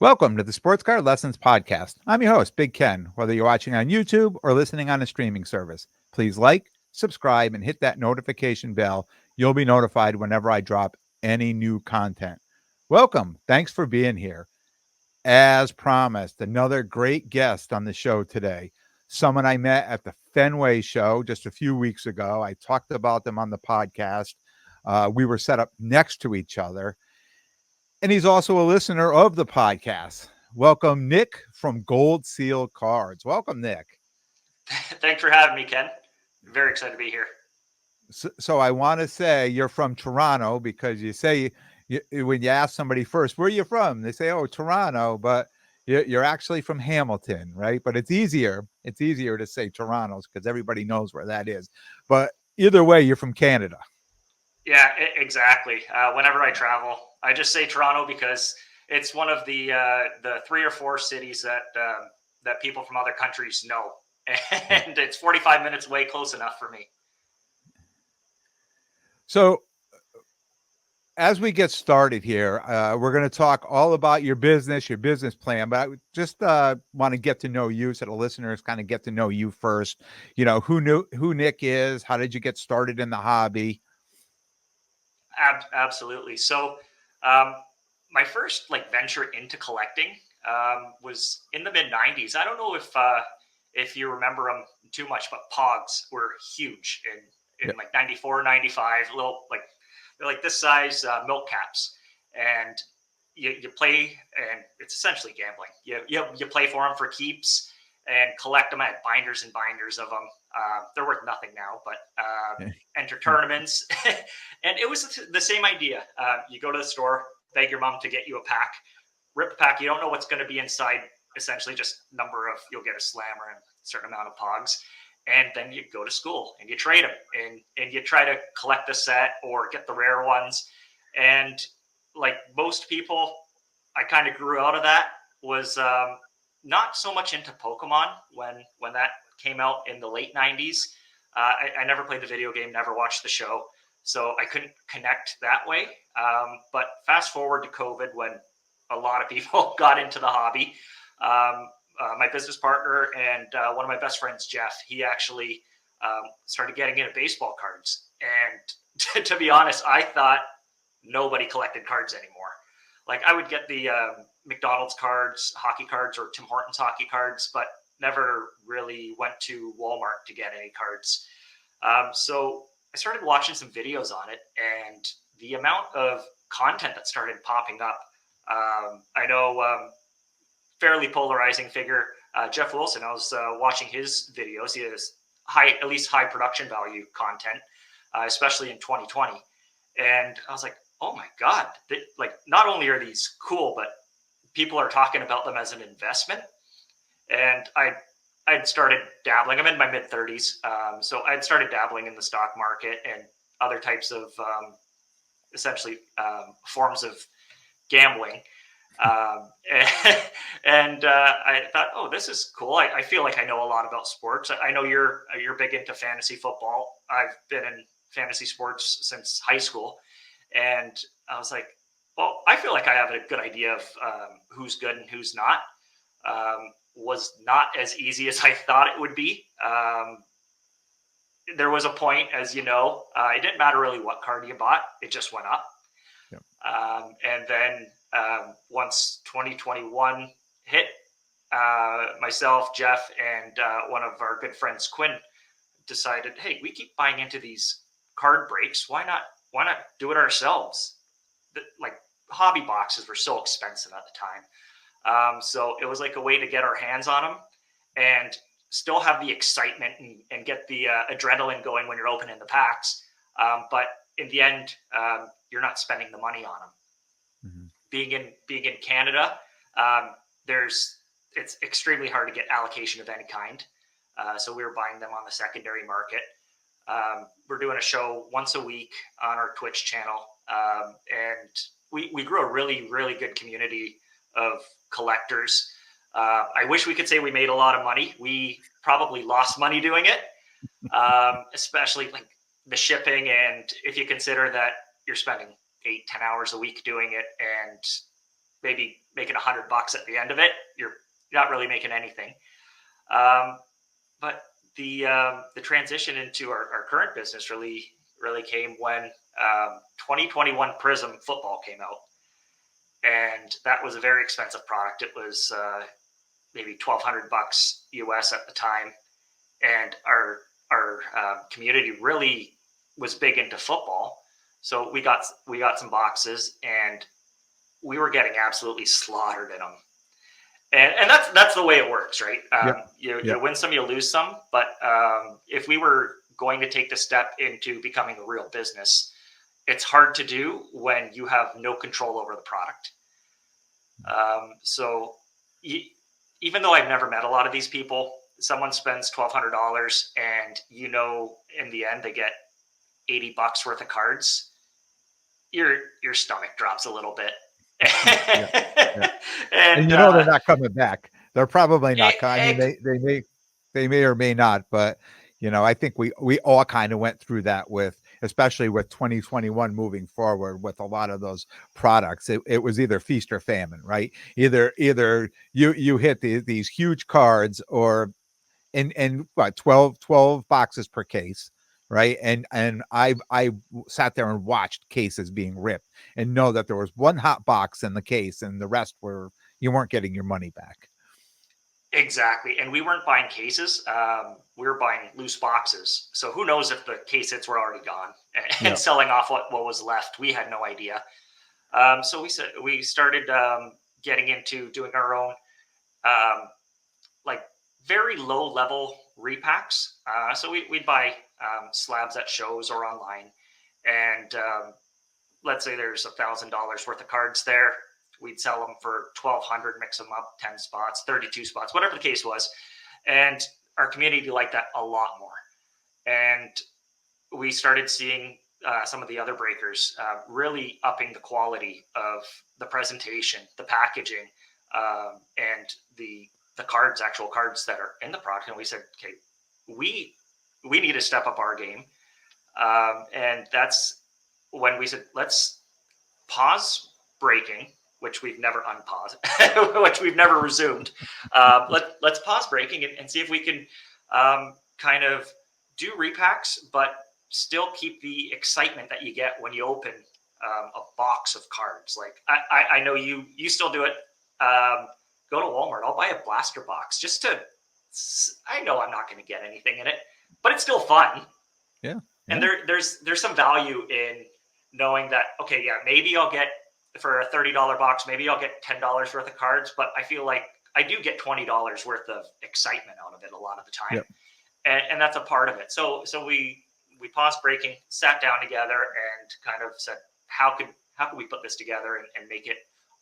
Welcome to the Sports Car Lessons Podcast. I'm your host, Big Ken. Whether you're watching on YouTube or listening on a streaming service, please like, subscribe, and hit that notification bell. You'll be notified whenever I drop any new content. Welcome. Thanks for being here. As promised, another great guest on the show today. Someone I met at the Fenway show just a few weeks ago. I talked about them on the podcast. We were set up next to each other. And he's also a listener of the podcast. Welcome, Nick from Gold Seal Cards. Welcome, Nick. Thanks for having me, Ken. Very excited to be here. So I want to say you're from Toronto because you say when you ask somebody first, where are you from? They say, oh, Toronto, but you're actually from Hamilton, right? But it's easier. It's easier to say Toronto's because everybody knows where that is. But either way, you're from Canada. Yeah, exactly. Whenever I travel, I just say Toronto because it's one of the 3 or 4 cities that people from other countries know, and it's 45 minutes away, close enough for me. So as we get started here, we're going to talk all about your business plan, but I just want to get to know you so the listeners kind of get to know you first. You know, who Nick is, how did you get started in the hobby? Absolutely. So my first venture into collecting was in the mid 90s. I don't know if you remember them too much, but Pogs were huge in 94, 95, little they're like this size milk caps, and you play, and it's essentially gambling. You play for them for keeps and collect them at binders and binders of them. They're worth nothing now, but enter tournaments. And it was the same idea. You go to the store, beg your mom to get you a pack, rip a pack. You don't know what's going to be inside. Essentially, just you'll get a slammer and a certain amount of Pogs. And then you go to school and you trade them and you try to collect the set or get the rare ones. And like most people, I kind of grew out of that, was not so much into Pokemon when that came out in the late 90s. I never played the video game, never watched the show, so I couldn't connect that way. But fast forward to COVID, when a lot of people got into the hobby. My business partner and one of my best friends, Jeff, he actually started getting into baseball cards. And to be honest, I thought nobody collected cards anymore. Like, I would get the McDonald's cards, hockey cards, or Tim Hortons hockey cards, but never really went to Walmart to get any cards. So I started watching some videos on it, and the amount of content that started popping up. I know fairly polarizing figure, Jeff Wilson. I was watching his videos. He has at least high production value content, especially in 2020. And I was like, oh my God, not only are these cool, but people are talking about them as an investment. And I'd started dabbling. I'm in my mid 30s. So I'd started dabbling in the stock market and other types of essentially forms of gambling. And I thought, oh, this is cool. I feel like I know a lot about sports. I know you're big into fantasy football. I've been in fantasy sports since high school. And I was like, well, I feel like I have a good idea of who's good and who's not. Was not as easy as I thought it would be. There was a point, as you know, it didn't matter really what card you bought. It just went up. Yep. And then once 2021 hit, myself, Jeff, and one of our good friends, Quinn, decided, hey, we keep buying into these card breaks. Why not do it ourselves? Like, hobby boxes were so expensive at the time. So it was like a way to get our hands on them and still have the excitement and get the adrenaline going when you're opening the packs. But in the end, you're not spending the money on them. Mm-hmm. Being in Canada, it's extremely hard to get allocation of any kind. So we were buying them on the secondary market. We're doing a show once a week on our Twitch channel. And we grew a really, really good community of collectors. I wish we could say we made a lot of money. We probably lost money doing it, especially like the shipping. And if you consider that you're spending 8-10 hours a week doing it, and maybe making $100 at the end of it, you're not really making anything. Um, but the transition into our current business really came when 2021 Prism football came out, and that was a very expensive product. It was maybe $1,200 US at the time, and our community really was big into football. So we got some boxes, and we were getting absolutely slaughtered in them. And that's the way it works, right? Yep. You win some, you lose some. But if we were going to take the step into becoming a real business, it's hard to do when you have no control over the product. So even though I've never met a lot of these people, someone spends $1,200, and in the end they get $80 worth of cards. Your stomach drops a little bit. Yeah. Yeah. And And they're not coming back. They're probably not. I mean, they may or may not, but I think we all kind of went through that with, especially with 2021 moving forward with a lot of those products. It was either feast or famine, right? Either you hit these huge cards, or and what, 12 boxes per case, right? And I sat there and watched cases being ripped, and know that there was one hot box in the case, and the rest you weren't getting your money back. Exactly. And we weren't buying cases. We were buying loose boxes. So who knows if the case hits were already gone and Yeah. selling off what was left. We had no idea. So we started getting into doing our own, um, like, very low level repacks. So we'd buy slabs at shows or online. And let's say there's $1,000 worth of cards there. We'd sell them for 1,200, mix them up, 10 spots, 32 spots, whatever the case was. And our community liked that a lot more. And we started seeing some of the other breakers really upping the quality of the presentation, the packaging, and the cards, actual cards that are in the product. And we said, okay, we need to step up our game. And that's when we said, let's pause breaking, which we've never unpaused, which we've never resumed. Let's pause breaking and see if we can kind of do repacks, but still keep the excitement that you get when you open a box of cards. Like I know you still do it. Go to Walmart. I'll buy a blaster box just to. I know I'm not going to get anything in it, but it's still fun. Yeah. And there's some value in knowing that, okay, yeah, maybe I'll get, for a $30 box, maybe I'll get $10 worth of cards, but I feel like I do get $20 worth of excitement out of it a lot of the time. Yep. And that's a part of it. So we paused breaking, sat down together, and kind of said, how can we put this together and make it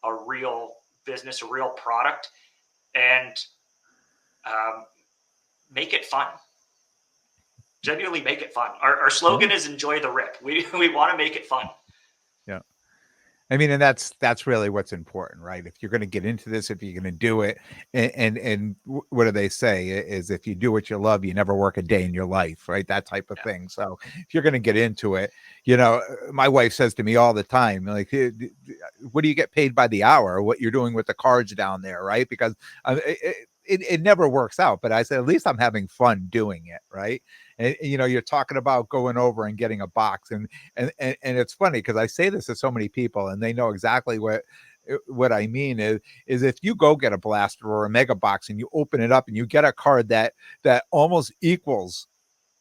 a real business, a real product, and make it fun. Genuinely make it fun. Our slogan is enjoy the rip. We want to make it fun. Yeah. I mean, and that's really what's important, right? If you're going to get into this, if you're going to do it, and what do they say is, if you do what you love, you never work a day in your life, right? That type of thing. So if you're going to get into it, my wife says to me all the time, like, what do you get paid by the hour? What you're doing with the cards down there, right? Because it never works out. But I said, at least I'm having fun doing it, right? And you're talking about going over and getting a box, and it's funny because I say this to so many people, and they know exactly what I mean is if you go get a blaster or a mega box and you open it up and you get a card that almost equals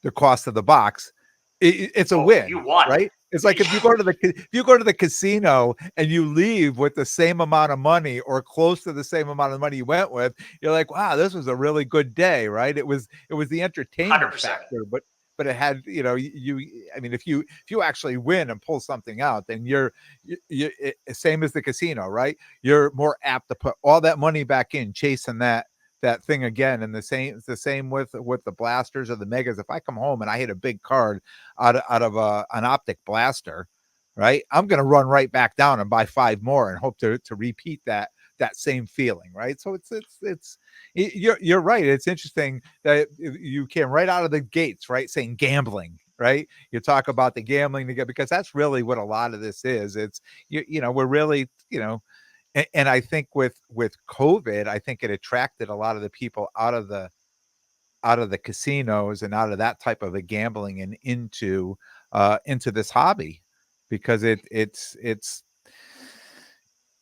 the cost of the box, it's a win. You won, right? It's like if you go to the casino and you leave with the same amount of money or close to the same amount of money you went with, you're like, wow, this was a really good day, right? It was the entertainment 100%. factor, but it had, I mean, if you actually win and pull something out, then you're same as the casino, right? You're more apt to put all that money back in chasing that thing again. And it's the same with the blasters or the megas. If I come home and I hit a big card out of an optic blaster, right, I'm going to run right back down and buy 5 more and hope to repeat that same feeling, right? So you're right. It's interesting that you came right out of the gates, right, saying gambling, right? You talk about the gambling together, because that's really what a lot of this is. It's we're really and I think with COVID, I think it attracted a lot of the people out of the casinos and out of that type of a gambling and into this hobby, because it's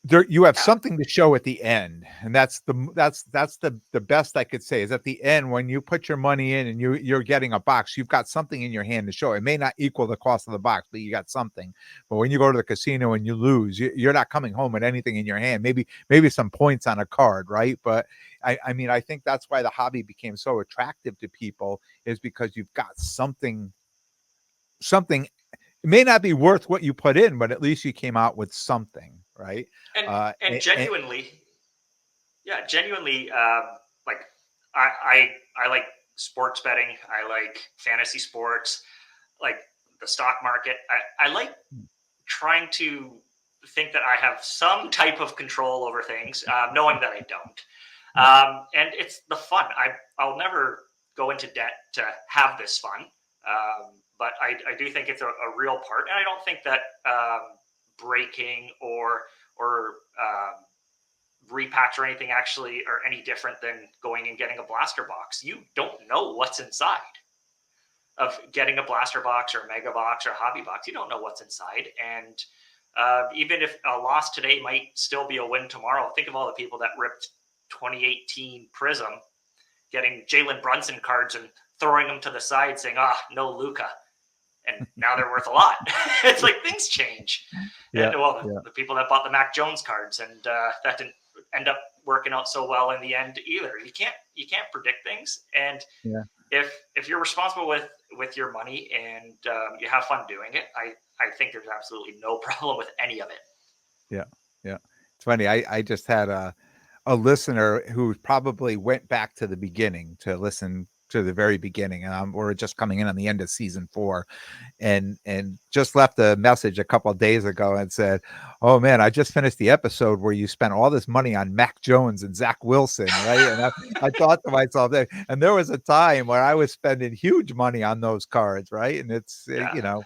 there, you have Yeah. something to show at the end, and that's the best I could say is at the end when you put your money in and you're getting a box, you've got something in your hand to show. It may not equal the cost of the box, but you got something. But when you go to the casino and you lose, you're not coming home with anything in your hand. Maybe some points on a card, right? But I mean, I think that's why the hobby became so attractive to people, is because you've got something. It may not be worth what you put in, but at least you came out with something, right? and Uh, and and, genuinely, yeah, genuinely, like I like sports betting. I like fantasy sports, like the stock market. I like trying to think that I have some type of control over things, knowing that I don't. yeah, And it's the fun. I'll never go into debt to have this fun, but I do think it's a real part, and I don't think that breaking or repacks or anything actually are any different than going and getting a blaster box. You don't know what's inside of getting a blaster box or a mega box or a hobby box. You don't know what's inside, and even if a loss today might still be a win tomorrow. Think of all the people that ripped 2018 Prism, getting Jalen Brunson cards and throwing them to the side, saying, "Ah, no Luca," and now they're worth a lot. It's like things change, and yeah, well, yeah, the people that bought the Mac Jones cards, and that didn't end up working out so well in the end either. You can't predict things, and yeah, if you're responsible with your money and you have fun doing it, I think there's absolutely no problem with any of it. yeah, yeah. It's funny. I just had a listener who probably went back to the beginning to listen to the very beginning. We're just coming in on the end of season 4, and just left a message a couple of days ago and said, "Oh man, I just finished the episode where you spent all this money on Mac Jones and Zach Wilson, right?" And I thought to myself, and there was a time where I was spending huge money on those cards, right? And it's Yeah,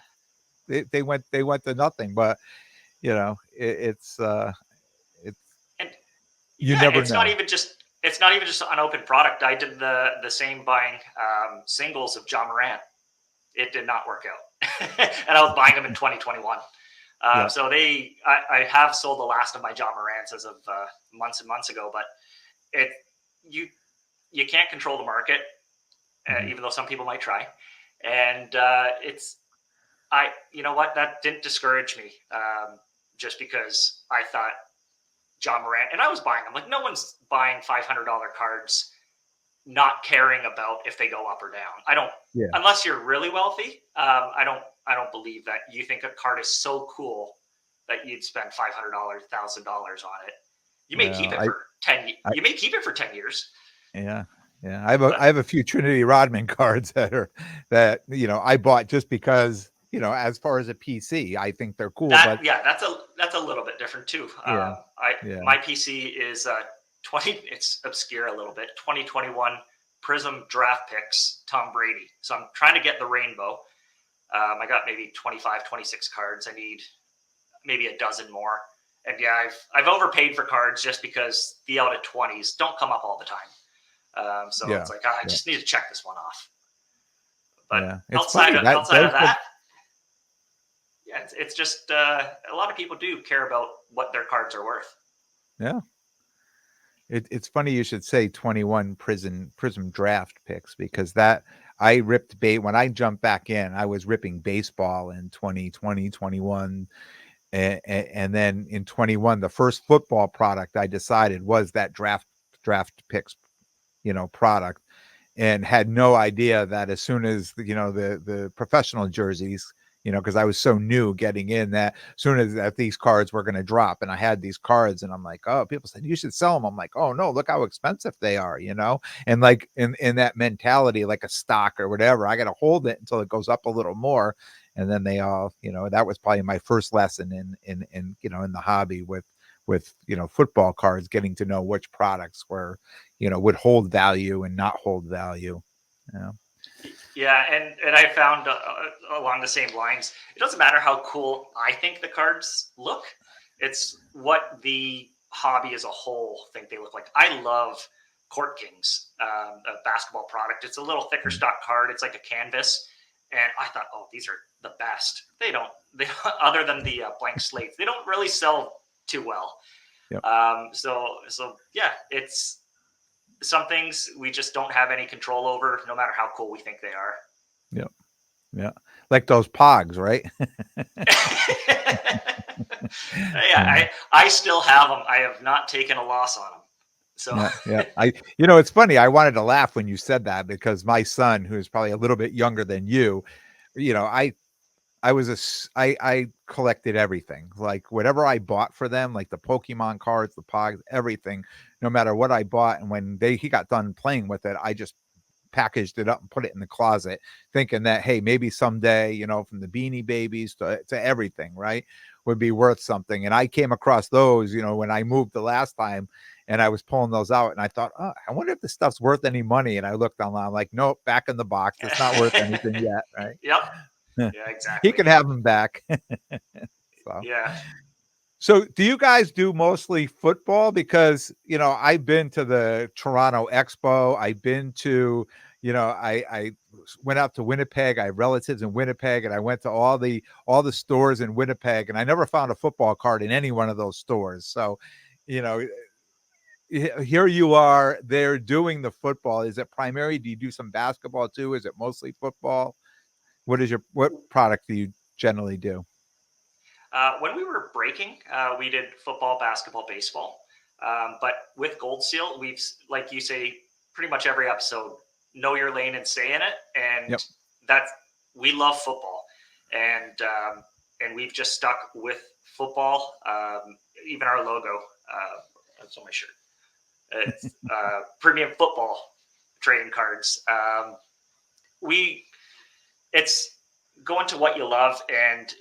they went to nothing, but it's and you yeah, never know. it's not even just an open product. I did the same buying singles of John Morant. It did not work out, and I was buying them in 2021. Yeah, I have sold the last of my John Morants as of months and months ago, but it you you can't control the market, mhm, even though some people might try, and it's you know what, that didn't discourage me, just because I thought John Morant, and I was buying them. Like, no one's buying $500 cards not caring about if they go up or down. I don't, yeah. unless you're really wealthy. I don't believe that you think a card is so cool that you'd spend $500, $1,000 on it. You may keep No, it for 10. I You may keep it for 10 years, yeah, yeah. but I have a few Trinity Rodman cards that I bought just because as far as a PC, I think they're cool. that But yeah, that's a little bit different too. yeah, I yeah, My PC is 20. It's obscure a little bit. 2021 Prism draft picks Tom Brady. So I'm trying to get the rainbow. I got maybe 25, 26 cards. I need maybe a dozen more. And yeah, I've overpaid for cards just because the out of 20s don't come up all the time. So yeah, it's like, I yeah, just need to check this one off. But yeah. It's outside funny of that outside of those are that, yeah, it's just a lot of people do care about what their cards are worth. yeah. It's funny you should say 21 Prism draft picks, because that I ripped bait when I jumped back in. I was ripping baseball in 2020, 21. And then in 21, the first football product I decided was that draft picks, product, and had no idea that as soon as the professional jerseys, because I was so new getting in, that as soon as that these cards were going to drop, and I had these cards, and I'm like, oh, people said you should sell them. I'm like, oh no, look how expensive they are. And like in that mentality, like a stock or whatever, I got to hold it until it goes up a little more, and then they all, that was probably my first lesson in the hobby with football cards, getting to know which products were would hold value and not hold value. Yeah. Yeah, and I found along the same lines, it doesn't matter how cool I think the cards look. It's what the hobby as a whole think they look like. I love Court Kings, a basketball product. It's a little thicker Mm. stock card. It's like a canvas, and I thought, oh, these are the best. They other than the blank slates, they don't really sell too well. Yep. So yeah, it's some things we just don't have any control over, no matter how cool we think they are. Yep. Yeah. Like those pogs, right? Yeah, I still have them. I have not taken a loss on them. So Yeah, yeah. It's funny. I wanted to laugh when you said that because my son, who is probably a little bit younger than you, you know, I was I collected everything. Like whatever I bought for them, like the Pokemon cards, the Pogs, everything, no matter what I bought. And when he got done playing with it, I just packaged it up and put it in the closet, thinking that, hey, maybe someday, from the Beanie Babies to everything, right, would be worth something. And I came across those, when I moved the last time, and I was pulling those out, and I thought, oh, I wonder if this stuff's worth any money. And I looked online, I'm like, nope, back in the box. It's not worth anything yet, yep. right? Yeah, He exactly. can have them back. So. Yeah. So do you guys do mostly football? Because, I've been to the Toronto Expo. I've been to, I went out to Winnipeg. I have relatives in Winnipeg, and I went to all the stores in Winnipeg, and I never found a football card in any one of those stores. So, you know, here you are there doing the football. Is it primary? Do you do some basketball too? Is it mostly football? What product do you generally do? When we were breaking, we did football, basketball, baseball. But with Gold Seal, we've, like you say, pretty much every episode, know your lane and stay in it. Yep. And that's, we love football. And we've just stuck with football. Even our logo, that's on my shirt. It's premium football trading cards. It's going to what you love, and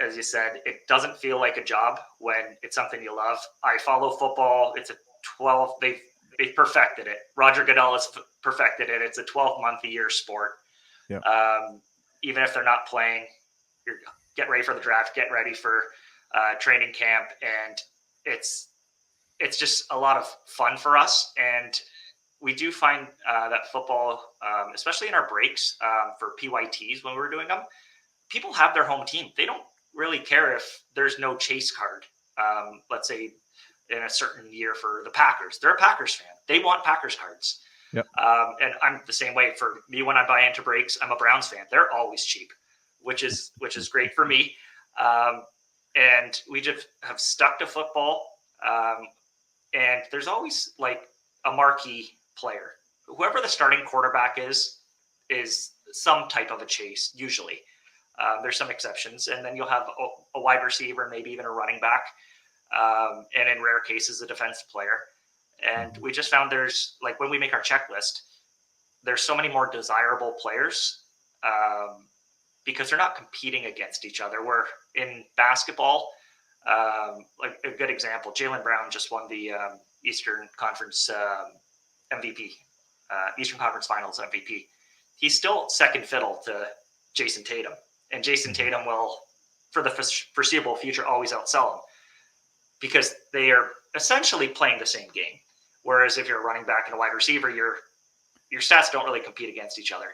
as you said, it doesn't feel like a job when it's something you love. I follow football. It's a 12. They've perfected it. Roger Goodell has perfected it. It's a 12-month a year sport. Yep. Even if they're not playing, you're get ready for the draft, get ready for training camp, and it's just a lot of fun for us. And we do find that football, especially in our breaks for PYTs when we're doing them, people have their home team. They don't really care if there's no chase card. Let's say in a certain year for the Packers, they're a Packers fan. They want Packers cards. Yep. And I'm the same way. For me, when I buy into breaks, I'm a Browns fan. They're always cheap, which is great for me. And we just have stuck to football. And there's always like a marquee player. Whoever the starting quarterback is some type of a chase usually. There's some exceptions, and then you'll have a wide receiver, maybe even a running back, and in rare cases, a defensive player. And we just found there's, like, when we make our checklist, there's so many more desirable players because they're not competing against each other. Where in basketball, like a good example, Jaylen Brown just won the Eastern Conference MVP, Eastern Conference Finals MVP. He's still second fiddle to Jason Tatum. And Jason Tatum will, for the foreseeable future, always outsell him because they are essentially playing the same game. Whereas if you're a running back and a wide receiver, your stats don't really compete against each other.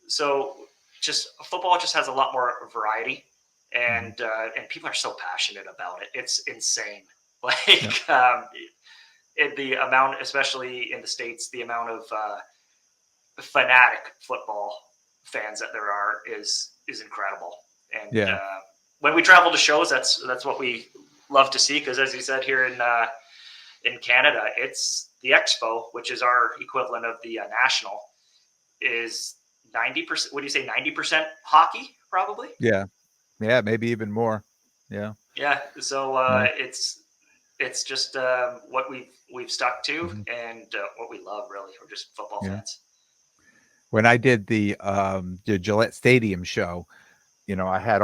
So just football just has a lot more variety, and people are so passionate about it. It's insane. Like the amount, especially in the States, the amount of fanatic football fans that there are is incredible. And when we travel to shows, that's what we love to see, because as you said, here in Canada, it's the Expo, which is our equivalent of the National, is 90%. What do you say, 90% hockey, probably? Yeah, maybe even more. Yeah. So it's just what we've stuck to, and what we love. Really, we're just football fans. When I did the Gillette Stadium show, I had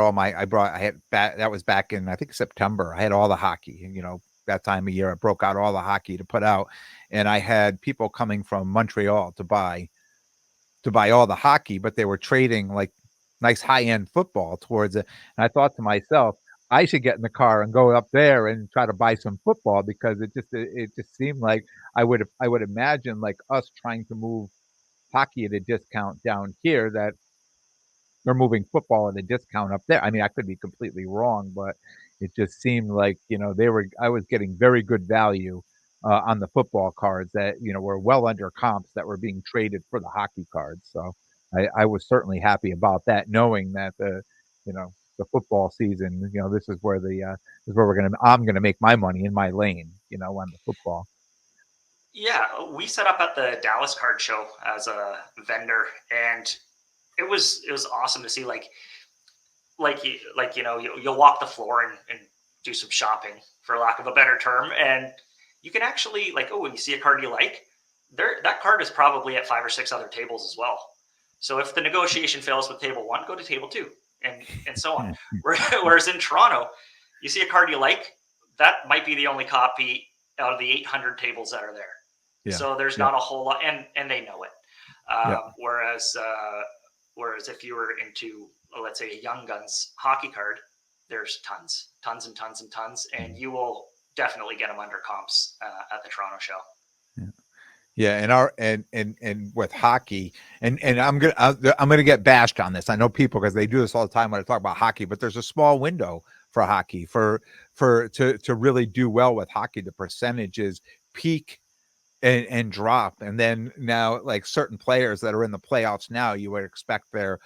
that was back in, I think, September. I had all the hockey, that time of year. I broke out all the hockey to put out, and I had people coming from Montreal to buy all the hockey, but they were trading like nice high-end football towards it. And I thought to myself, I should get in the car and go up there and try to buy some football because it just seemed like I would imagine like us trying to move hockey at a discount down here that they're moving football at a discount up there. I mean, I could be completely wrong, but it just seemed like, I was getting very good value on the football cards that, were well under comps that were being traded for the hockey cards. So I was certainly happy about that, knowing that the football season, this is where I'm gonna make my money in my lane, on the football. Yeah, we set up at the Dallas Card Show as a vendor, and it was awesome to see you'll walk the floor and do some shopping, for lack of a better term, and you can actually, like, oh, when you see a card you like, there that card is probably at five or six other tables as well. So if the negotiation fails with table one, go to table two, and so on. Whereas in Toronto, you see a card you like, that might be the only copy out of the 800 tables that are there. Yeah. So there's Yeah. not a whole lot, and they know it. Yeah. Whereas if you were into, let's say, a Young Guns hockey card, there's tons and tons and tons, and you will definitely get them under comps at the Toronto show. Yeah. Yeah, and our and with hockey, and I'm gonna get bashed on this. I know people because they do this all the time when I talk about hockey, but there's a small window for hockey to really do well with hockey. The percentages peak and drop, and then now like certain players that are in the playoffs now, you would expect their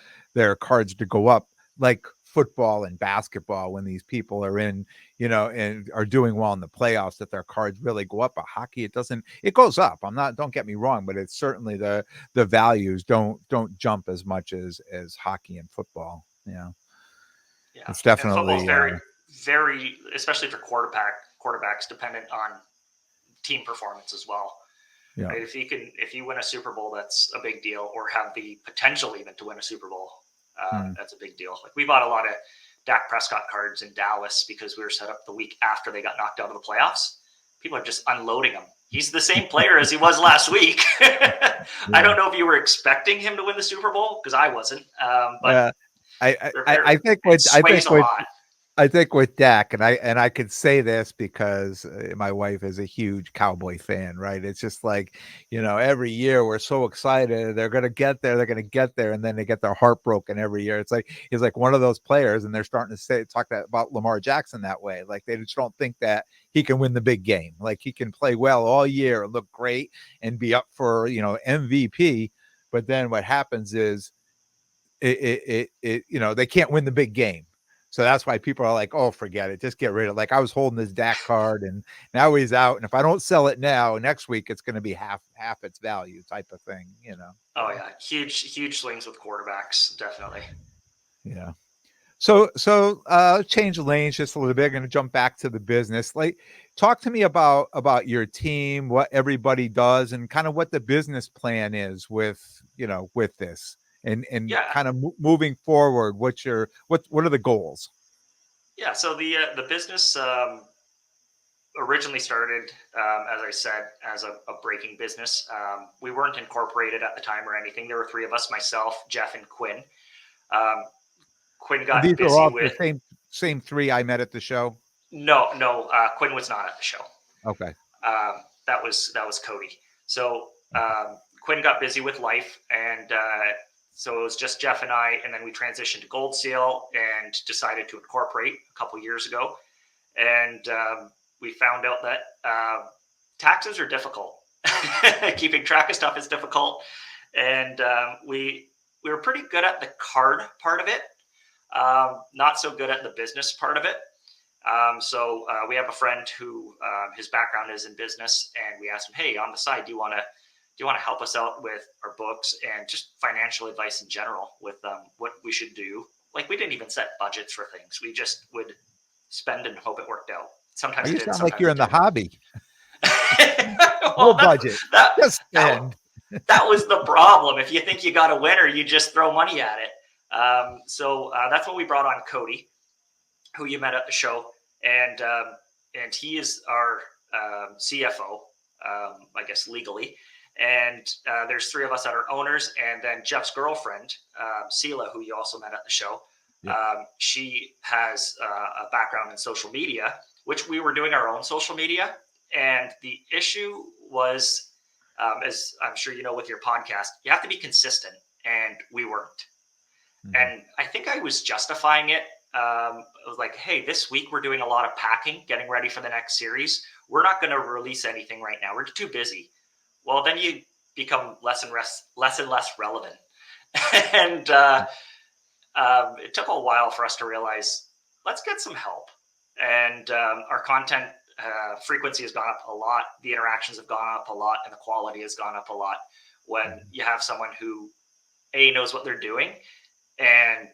cards to go up, like football and basketball when these people are in, and are doing well in the playoffs, that their cards really go up. But hockey, it doesn't. It goes up. Don't get me wrong, but it's certainly the values don't jump as much as hockey and football. Yeah, It's and football's definitely very, especially for quarterbacks, dependent on team performance as well. yeah. Right? If you win a Super Bowl, that's a big deal, or have the potential even to win a Super Bowl, Mm. that's a big deal. Like, we bought a lot of Dak Prescott cards in Dallas because we were set up the week after they got knocked out of the playoffs. People are just unloading him. He's the same player as he was last week. I Yeah. don't know if you were expecting him to win the Super Bowl, because I wasn't. But Yeah. I, they're I very, I think it what I sways think a what lot. I think with Dak, and I could say this because my wife is a huge Cowboy fan, right? It's just like, every year we're so excited they're going to get there, and then they get their heart broken every year. It's like he's like one of those players, and they're starting to talk about Lamar Jackson that way. Like they just don't think that he can win the big game. Like he can play well all year, look great, and be up for MVP. But then what happens is they can't win the big game. So that's why people are like, oh, forget it. Just get rid of it. Like I was holding this Dak card and now he's out. And if I don't sell it now, next week it's going to be half its value type of thing. Oh So yeah, huge swings with quarterbacks, definitely. yeah. So change lanes just a little bit. I'm gonna jump back to the business. Like talk to me about your team, what everybody does, and kind of what the business plan is with this and Yeah, kind of moving forward. What are the goals? yeah. So the business originally started, as I said, as a breaking business. We weren't incorporated at the time or anything. There were three of us: myself, Jeff, and Quinn. Um, Quinn And got these are busy all the with same three I met at the show. no. Quinn was not at the show. Okay. That was Cody. So Quinn got busy with life, and so it was just Jeff and I. And then we transitioned to Gold Seal and decided to incorporate a couple years ago. And we found out that taxes are difficult. Keeping track of stuff is difficult, and we were pretty good at the card part of it, not so good at the business part of it. So we have a friend who his background is in business, and we asked him, "Hey, on the side, do you want to help us out with our books and just financial advice in general with what we should do?" Like, we didn't even set budgets for things; we just would spend and hope it worked out. Oh, Sometimes it you did, sound like sometimes you're it in the didn't. hobby. No Well, budget. that Just that spend. that was the problem. If you think you got a winner, you just throw money at it. So that's what we brought on Cody, who you met at the show, and he is our CFO, I guess legally. And there's three of us that are owners, and then Jeff's girlfriend, Sela, who you also met at the show. Yeah. She has a background in social media, which we were doing our own social media. And the issue was, as I'm sure you know with your podcast, you have to be consistent, and we weren't. Mhm. And I think I was justifying it. I was like, hey, this week we're doing a lot of packing, getting ready for the next series. We're not going to release anything right now. We're too busy. Well, then you become less and less relevant. And it took a while for us to realize, let's get some help. And our content frequency has gone up a lot. The interactions have gone up a lot, and the quality has gone up a lot when Mhm. you have someone who A, knows what they're doing, and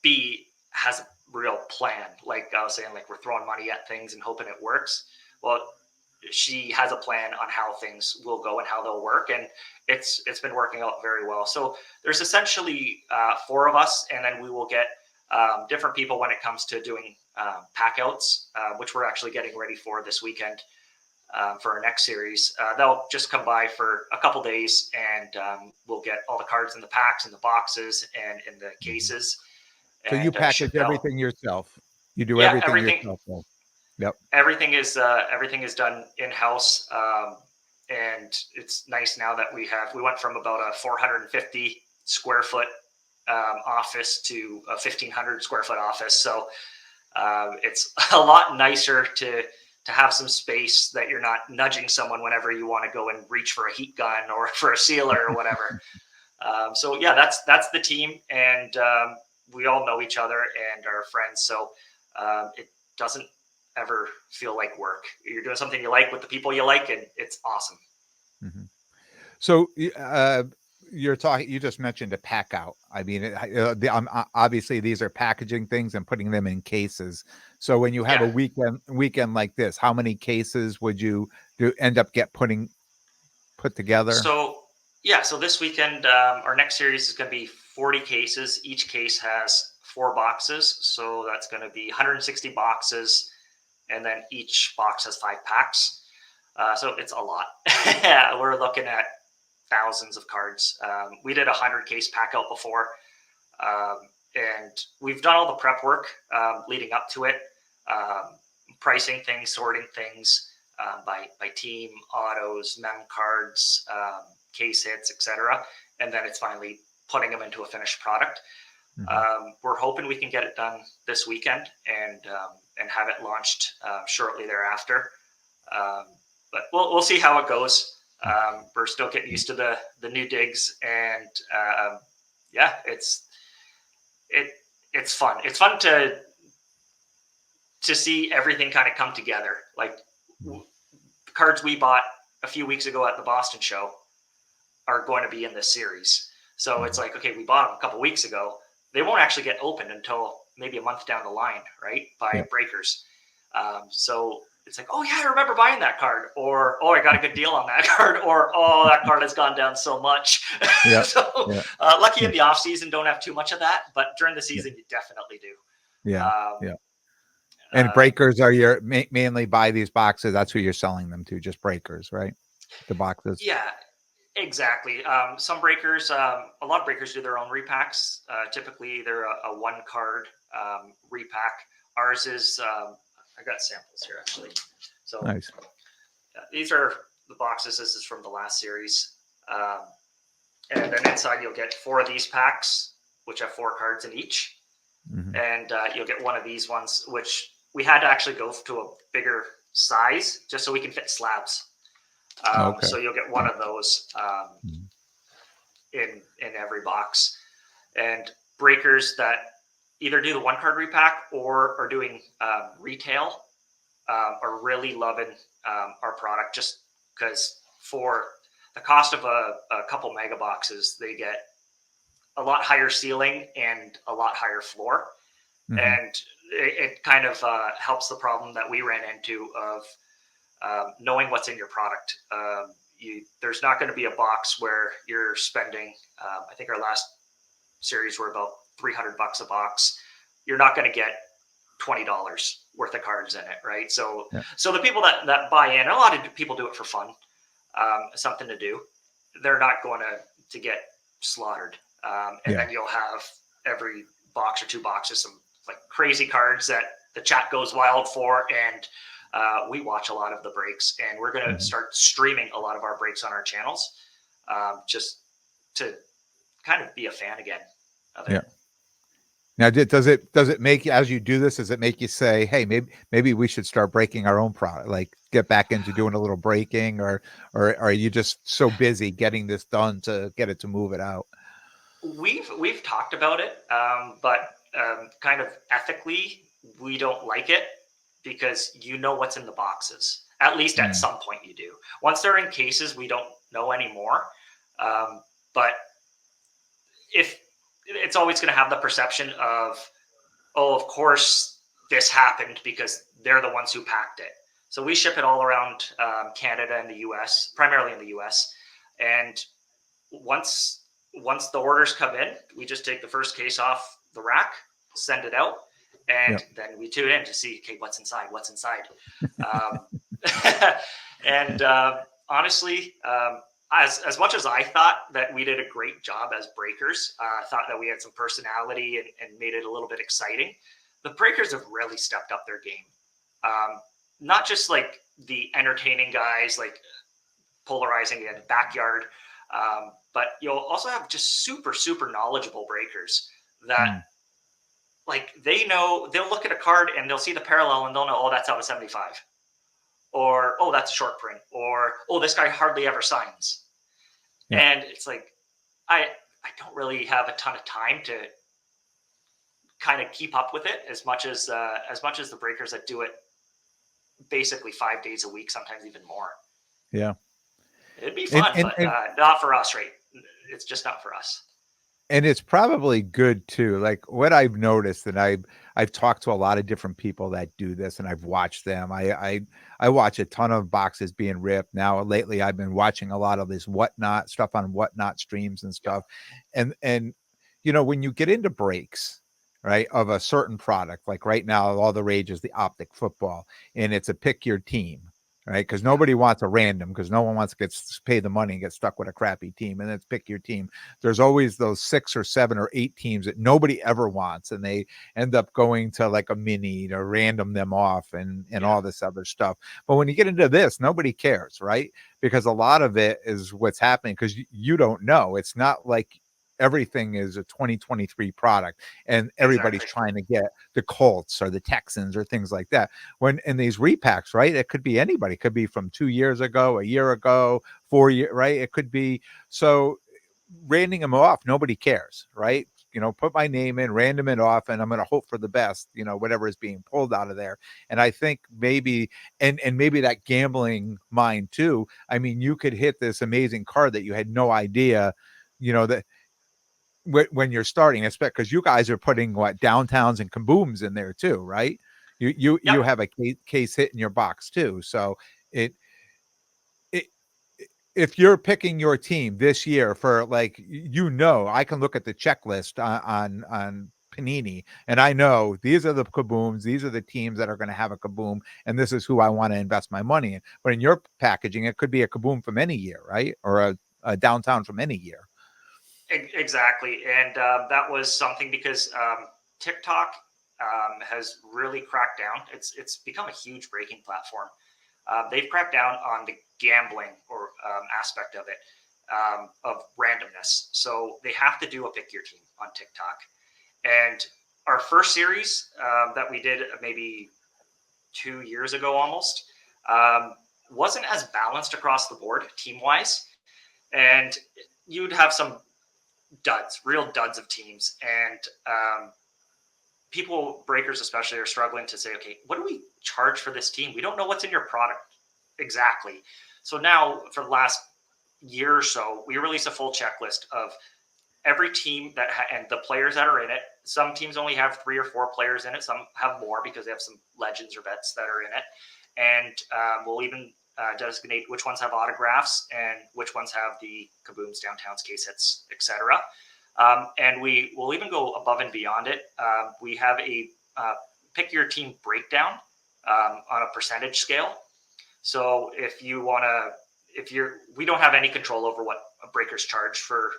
B, has a real plan. Like I was saying, like we're throwing money at things and hoping it works. Well, she has a plan on how things will go and how they'll work, and it's been working out very well. So there's essentially four of us, and then we will get different people when it comes to doing pack outs, which we're actually getting ready for this weekend. For our next series, they'll just come by for a couple days, and we'll get all the cards in the packs, in the boxes, and in the Mhm. cases, So you and package shipped out. everything yourself. You do Yeah, everything yourself. Then. Yep. everything is done in house, and it's nice now that we went from about a 450 square foot office to a 1,500 square foot office. So it's a lot nicer to have some space that you're not nudging someone whenever you want to go and reach for a heat gun or for a sealer or whatever. So yeah, that's the team, and we all know each other and are friends. So it doesn't ever feel like work. You're doing something you like with the people you like, and it's awesome. Mhm. So, you're talking. You just mentioned a pack out. I mean, obviously these are packaging things and putting them in cases. So, when you have Yeah. a weekend like this, how many cases would you do end up put together? So yeah. So this weekend, our next series is going to be 40 cases. Each case has 4 boxes, so that's going to be 160 boxes, and then each box has 5 packs. So it's a lot. Yeah, we're looking at thousands of cards. We did a 100 case pack out before, um, and we've done all the prep work leading up to it, um, pricing things, sorting things by team, autos, mem cards, case hits, etc. And then it's finally putting them into a finished product. Mhm. We're hoping we can get it done this weekend and have it launched shortly thereafter. Um, but we'll see how it goes. We're still getting used to the new digs, and yeah, it it's fun. It's fun to see everything kind of come together. Like Mhm. the cards we bought a few weeks ago at the Boston show are going to be in this series. So it's Mhm. like, okay, we bought them a couple weeks ago. They won't actually get opened until maybe a month down the line, right? By Yeah. breakers. So it's like, oh yeah, I remember buying that card, or oh, I got a good deal on that card, or oh, that card has gone down so much. Yeah. So Yeah. lucky Yeah. in the off season, don't have too much of that, but during the Yeah. season, you definitely do. Yeah. Um, Yeah. And uh, breakers are your mainly buy these boxes. That's who you're selling them to, just breakers, right? The boxes. yeah, exactly. Some breakers, a lot of breakers do their own repacks. Typically, they're a one card repack. Ours is, I got samples here actually. So Nice. these are the boxes. This is from the last series. Um, and then inside, you'll get 4 of these packs, which have 4 cards in each. Mhm. And you'll get one of these ones, which we had to actually go to a bigger size just so we can fit slabs. Okay. So you'll get one of those. Mhm. In every box. And breakers that either do the one card repack or are doing retail are really loving our product just because for the cost of a couple mega boxes, they get a lot higher ceiling and a lot higher floor. Mhm. And it kind of helps the problem that we ran into of knowing what's in your product. There's not going to be a box where you're spending. I think our last series were about $300 a box. You're not going to get $20 worth of cards in it, right? So, Yeah. so the people that buy in, a lot of people do it for fun, something to do. They're not going to get slaughtered, and Yeah. then you'll have every box or 2 boxes, some like crazy cards that the chat goes wild for, and we watch a lot of the breaks, and we're going to Mhm. start streaming a lot of our breaks on our channels, just to kind of be a fan again of it. Yeah. Now, does it make you, as you do this, does it make you say, hey, maybe we should start breaking our own product, like get back into doing a little breaking, or are you just so busy getting this done to get it to move it out? We've talked about it, but kind of ethically, we don't like it because you know what's in the boxes. At least at Mm, some point you do. Once they're in cases, we don't know anymore. But if it's always going to have the perception of, oh, of course this happened because they're the ones who packed it. So we ship it all around Canada and the U.S., primarily in the U.S. And once the orders come in, we just take the first case off the rack, send it out, yeah. and then we tune in to see, okay, what's inside, what's inside. Um, and honestly, as much as I thought that we did a great job as breakers, thought that we had some personality and made it a little bit exciting, the breakers have really stepped up their game. Not just like the entertaining guys, like polarizing in the backyard. But you'll also have just super knowledgeable breakers that, Mm, like, they know, they'll look at a card and they'll see the parallel and they'll know, oh, that's out of 75, or oh, that's a short print, or oh, this guy hardly ever signs. yeah. And it's like, I I don't really have a ton of time to kind of keep up with it as much as the breakers that do it basically 5 days a week, sometimes even more. Yeah. It'd be And fun, and but and not for us, right? It's just not for us. and it's probably good too. Like what I've noticed, and I've talked to a lot of different people that do this, and I've watched them. I watch a ton of boxes being ripped. Now lately, I've been watching a lot of this whatnot stuff on whatnot streams and Yep. stuff. And when you get into breaks, right, of a certain product, like right now, all the rage is the optic football, and it's a pick your team. Right, because Yeah. nobody wants a random, because no one wants to pay the money and get stuck with a crappy team, and it's pick your team. There's always those 6 or 7 or 8 teams that nobody ever wants, and they end up going to like a mini to random them off and Yeah. all this other stuff. But when you get into this, nobody cares, right? Because a lot of it is what's happening because you don't know. It's not like everything is a 2023 product and everybody's Exactly. trying to get the Colts or the Texans or things like that. When in these repacks, right? It could be anybody. It could be from 2 years ago, a year ago, 4 years, right? It could be. So random them off, nobody cares, right? Put my name in, random it off, and I'm going to hope for the best, whatever is being pulled out of there. And I think maybe, and maybe that gambling mind too. I mean, you could hit this amazing card that you had no idea, that when you're starting, especially because you guys are putting what downtowns and kabooms in there too, right? You Yep. have a case hit in your box too, so it it if you're picking your team this year for like I can look at the checklist on Panini and I know these are the kabooms, these are the teams that are going to have a kaboom, and this is who I want to invest my money in. But in your packaging, it could be a kaboom from any year, right? Or a downtown from any year. Exactly. And that was something because TikTok has really cracked down. It's become a huge breaking platform. They've cracked down on the gambling or aspect of it, of randomness. So they have to do a pick your team on TikTok. And our first series that we did maybe 2 years ago almost, um, wasn't as balanced across the board team wise. And you'd have some duds, real duds of teams. And people, breakers especially, are struggling to say, okay, what do we charge for this team? We don't know what's in your product exactly. So now, for the last year or so, we released a full checklist of every team and the players that are in it. Some teams only have 3 or 4 players in it. Some have more because they have some legends or vets that are in it. And we'll even designate which ones have autographs and which ones have the kabooms, downtowns, case hits, etc. And we will even go above and beyond it. We have a pick your team breakdown on a percentage scale. So we don't have any control over what breakers charge for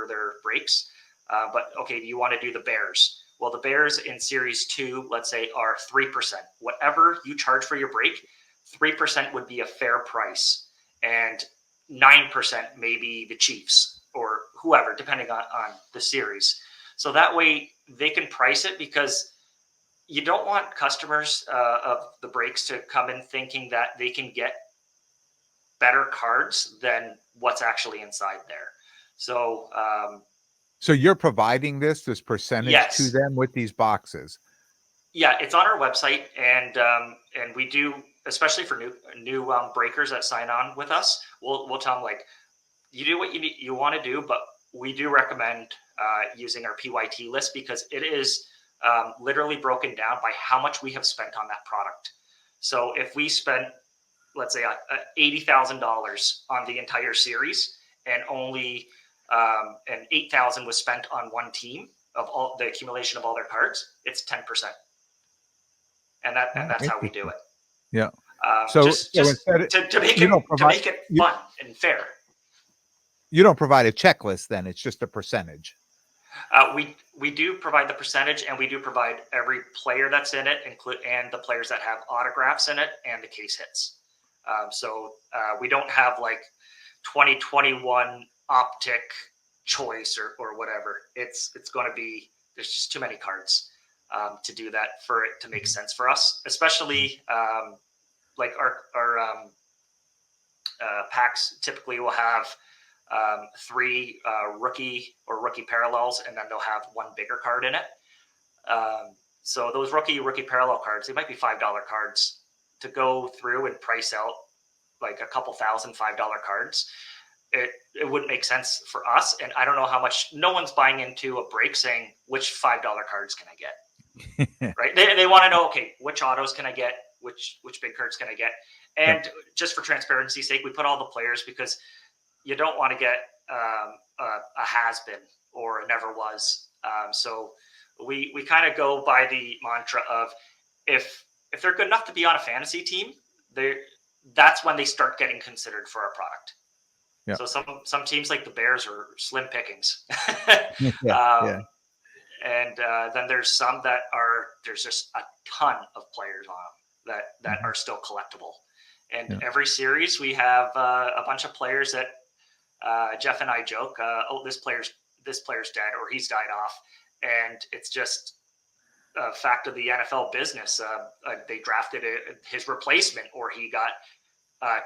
their breaks. But okay, you want to do the Bears? Well, the bears in Series 2, let's say, are 3%. Whatever you charge for your brake, 3% would be a fair price. And 9% maybe the Chiefs or whoever, depending on the series. So that way they can price it, because you don't want customers of the brakes to come in thinking that they can get better cards than what's actually inside there. So So you're providing this percentage to yes, them with these boxes. yeah, it's on our website, and we do, especially for new breakers that sign on with us. We'll tell them, like, you do what you want to do, but we do recommend using our PYT list, because it is literally broken down by how much we have spent on that product. So if we spent, let's say, $80,000 on the entire series, and only and 8,000 was spent on one team of all the accumulation of all their cards, it's 10%, and that's how we do it. Yeah. Just instead to make you it don't provide fun and fair. you don't provide a checklist, then it's just a percentage. We do provide the percentage, and we do provide every player that's in it, and the players that have autographs in it, and the case hits. So we don't have like 2021 optic choice or whatever. It's going to be, there's just too many cards to do that for it to make sense for us, especially like our packs typically will have three rookie parallels, and then they'll have one bigger card in it. So those rookie parallel cards, they might be $5 cards. To go through and price out like a couple thousand $5 cards, it wouldn't make sense for us. And I don't know how much, no one's buying into a break saying, which $5 cards can I get? Right? They want to know, okay, which autos can I get? Which big cards can I get? And just for transparency's sake, we put all the players, because you don't want to get a has-been or a never was. So we kind of go by the mantra of, if they're good enough to be on a fantasy team, that's when they start getting considered for our product. Yeah. So some teams like the Bears are slim pickings. And then there's some that there's just a ton of players on them that are still collectible. And every series we have a bunch of players that Jeff and I joke, this player's dead, or he's died off. And it's just a fact of the NFL business. They drafted his replacement, or he got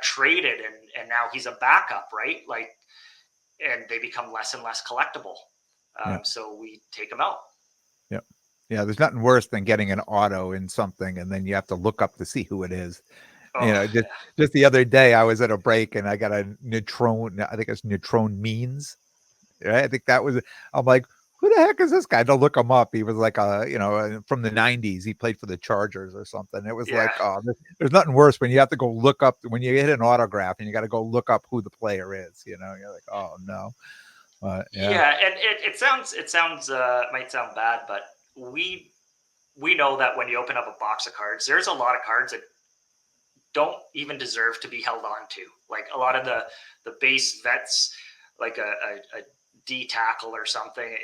traded, and now he's a backup, right? Like, and they become less and less collectible. So we take them out. Yeah, there's nothing worse than getting an auto in something, and then you have to look up to see who it is. Just the other day, I was at a break, and I got a Neutron. I think it's Neutron Means. Right? I think that was. I'm like, who the heck is this guy? To look him up, he was like from the '90s. He played for the Chargers or something. It was like, oh, there's nothing worse when you have to go look up when you hit an autograph, and you got to go look up who the player is. You're like, oh no. And it sounds might sound bad, but we know that when you open up a box of cards, there's a lot of cards that don't even deserve to be held on to. Like a lot of the base vets, like a D tackle or something,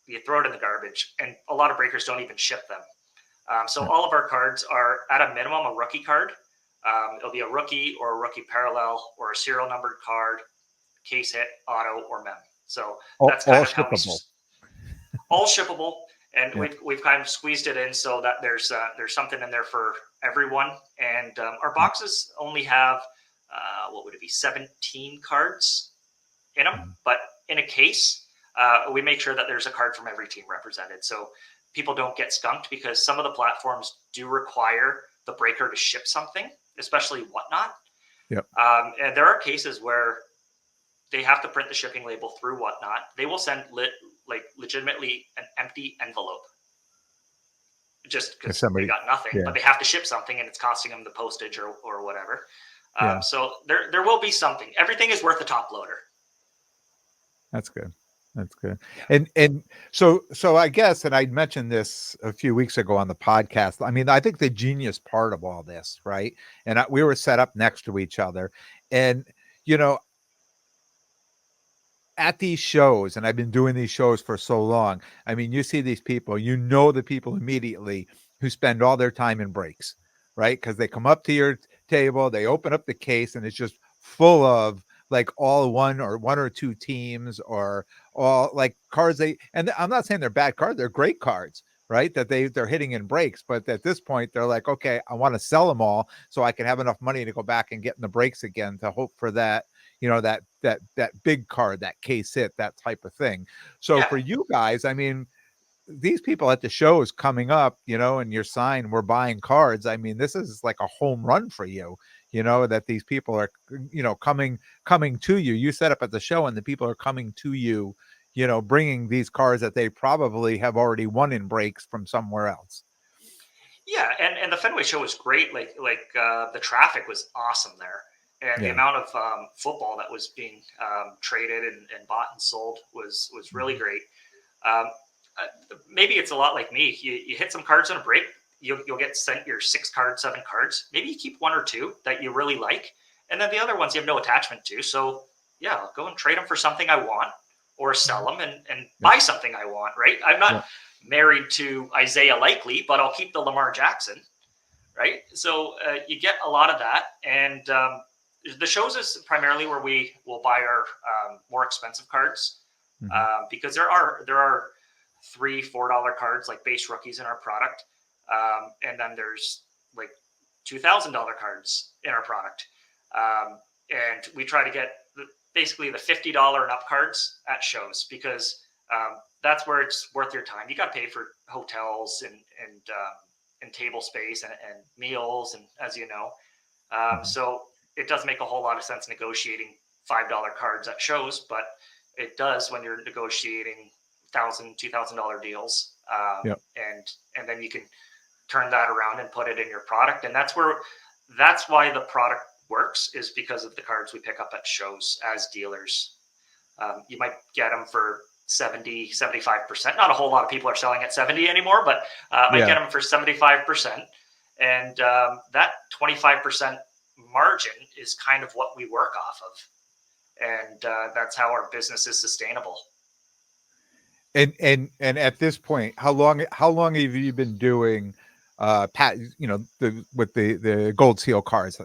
you throw it in the garbage, and a lot of breakers don't even ship them. So all of our cards are at a minimum a rookie card. It'll be a rookie or a rookie parallel or a serial numbered card, case hit, auto, or mem. So that's kind of how all shippable. And we've kind of squeezed it in so that there's something in there for everyone. And our boxes only have, 17 cards in them. But in a case, we make sure that there's a card from every team represented. So people don't get skunked, because some of the platforms do require the breaker to ship something, especially Whatnot. And there are cases where they have to print the shipping label through Whatnot. They will send legitimately an empty envelope, just because they got nothing, but they have to ship something, and it's costing them the postage or whatever. So there will be something. Everything is worth a top loader. That's good. And so I guess, and I mentioned this a few weeks ago on the podcast. I mean, I think the genius part of all this, right? And we were set up next to each other, and at these shows, and I've been doing these shows for so long. I mean, you see these people, the people immediately who spend all their time in breaks, right? Because they come up to your table, they open up the case, and it's just full of like all one or two teams or all like cards. And I'm not saying they're bad cards, they're great cards, right? That they're hitting in breaks, but at this point they're like, okay, I want to sell them all so I can have enough money to go back and get in the breaks again to hope for that, that big card, that case hit, that type of thing. So Yeah. for you guys, I mean, these people at the shows coming up, and your sign, we're buying cards. I mean, this is like a home run for you, that these people are, coming to you. You set up at the show and the people are coming to you, bringing these cards that they probably have already won in breaks from somewhere else. Yeah, and the Fenway show was great. The traffic was awesome there, and the Yeah. amount of football that was being traded and bought and sold was really Mhm. great. Um, Maybe it's a lot like me. You hit some cards on a break, you'll get sent your 6 cards, 7 cards. Maybe you keep 1 or 2 that you really like, and then the other ones you have no attachment to. So yeah, I'll go and trade them for something I want, or sell them and Yep. buy something I want. Right? I'm not Yep. married to Isaiah Likely, but I'll keep the Lamar Jackson. Right? So you get a lot of that, and the shows is primarily where we will buy our more expensive cards, Mhm. because there are $3-4 cards like base rookies in our product, and then there's like $2,000 cards in our product, and we try to get basically the $50 and up cards at shows, because that's where it's worth your time. You got to pay for hotels and table space and meals, and as you know, Mhm. so it does make a whole lot of sense negotiating $5 cards at shows, but it does when you're negotiating $1,000, $2,000 deals, Yep. and then you can turn that around and put it in your product, and that's why the product works, is because of the cards we pick up at shows as dealers. You might get them for 70, 75%. Not a whole lot of people are selling at 70 anymore, but might Yeah. get them for 75%. And that 25% margin is kind of what we work off of. And that's how our business is sustainable. And at this point, how long have you been doing pat with the gold seal cards?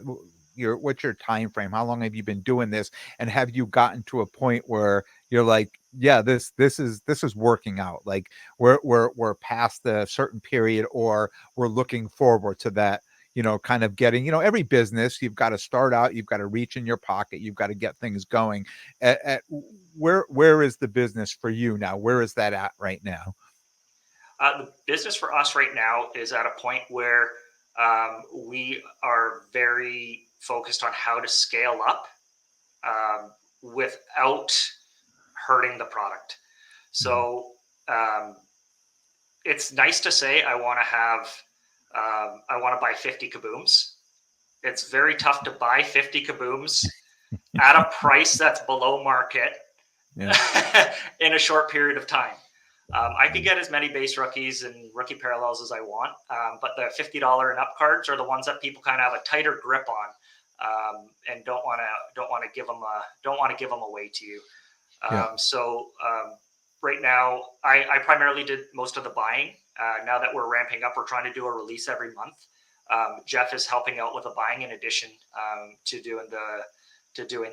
What's your time frame? How long have you been doing this? And have you gotten to a point where you're like, yeah, this is working out? Like we're past the certain period, or we're looking forward to that, kind of getting, every business, you've got to start out, you've got to reach in your pocket, you've got to get things going. Where is the business for you now? Where is that at right now? The business for us right now is at a point where we are very focused on how to scale up without hurting the product. Mhm. So um, it's nice to say I want to buy 50 kabooms. It's very tough to buy 50 kabooms at a price that's below market Yeah. in a short period of time. I could Mhm. get as many base rookies and rookie parallels as I want, but the $50 and up cards are the ones that people kind of have a tighter grip on, and don't want to give them away to you. Yeah. Right now, I primarily did most of the buying. Now that we're ramping up, we're trying to do a release every month. Jeff is helping out with the buying in addition to doing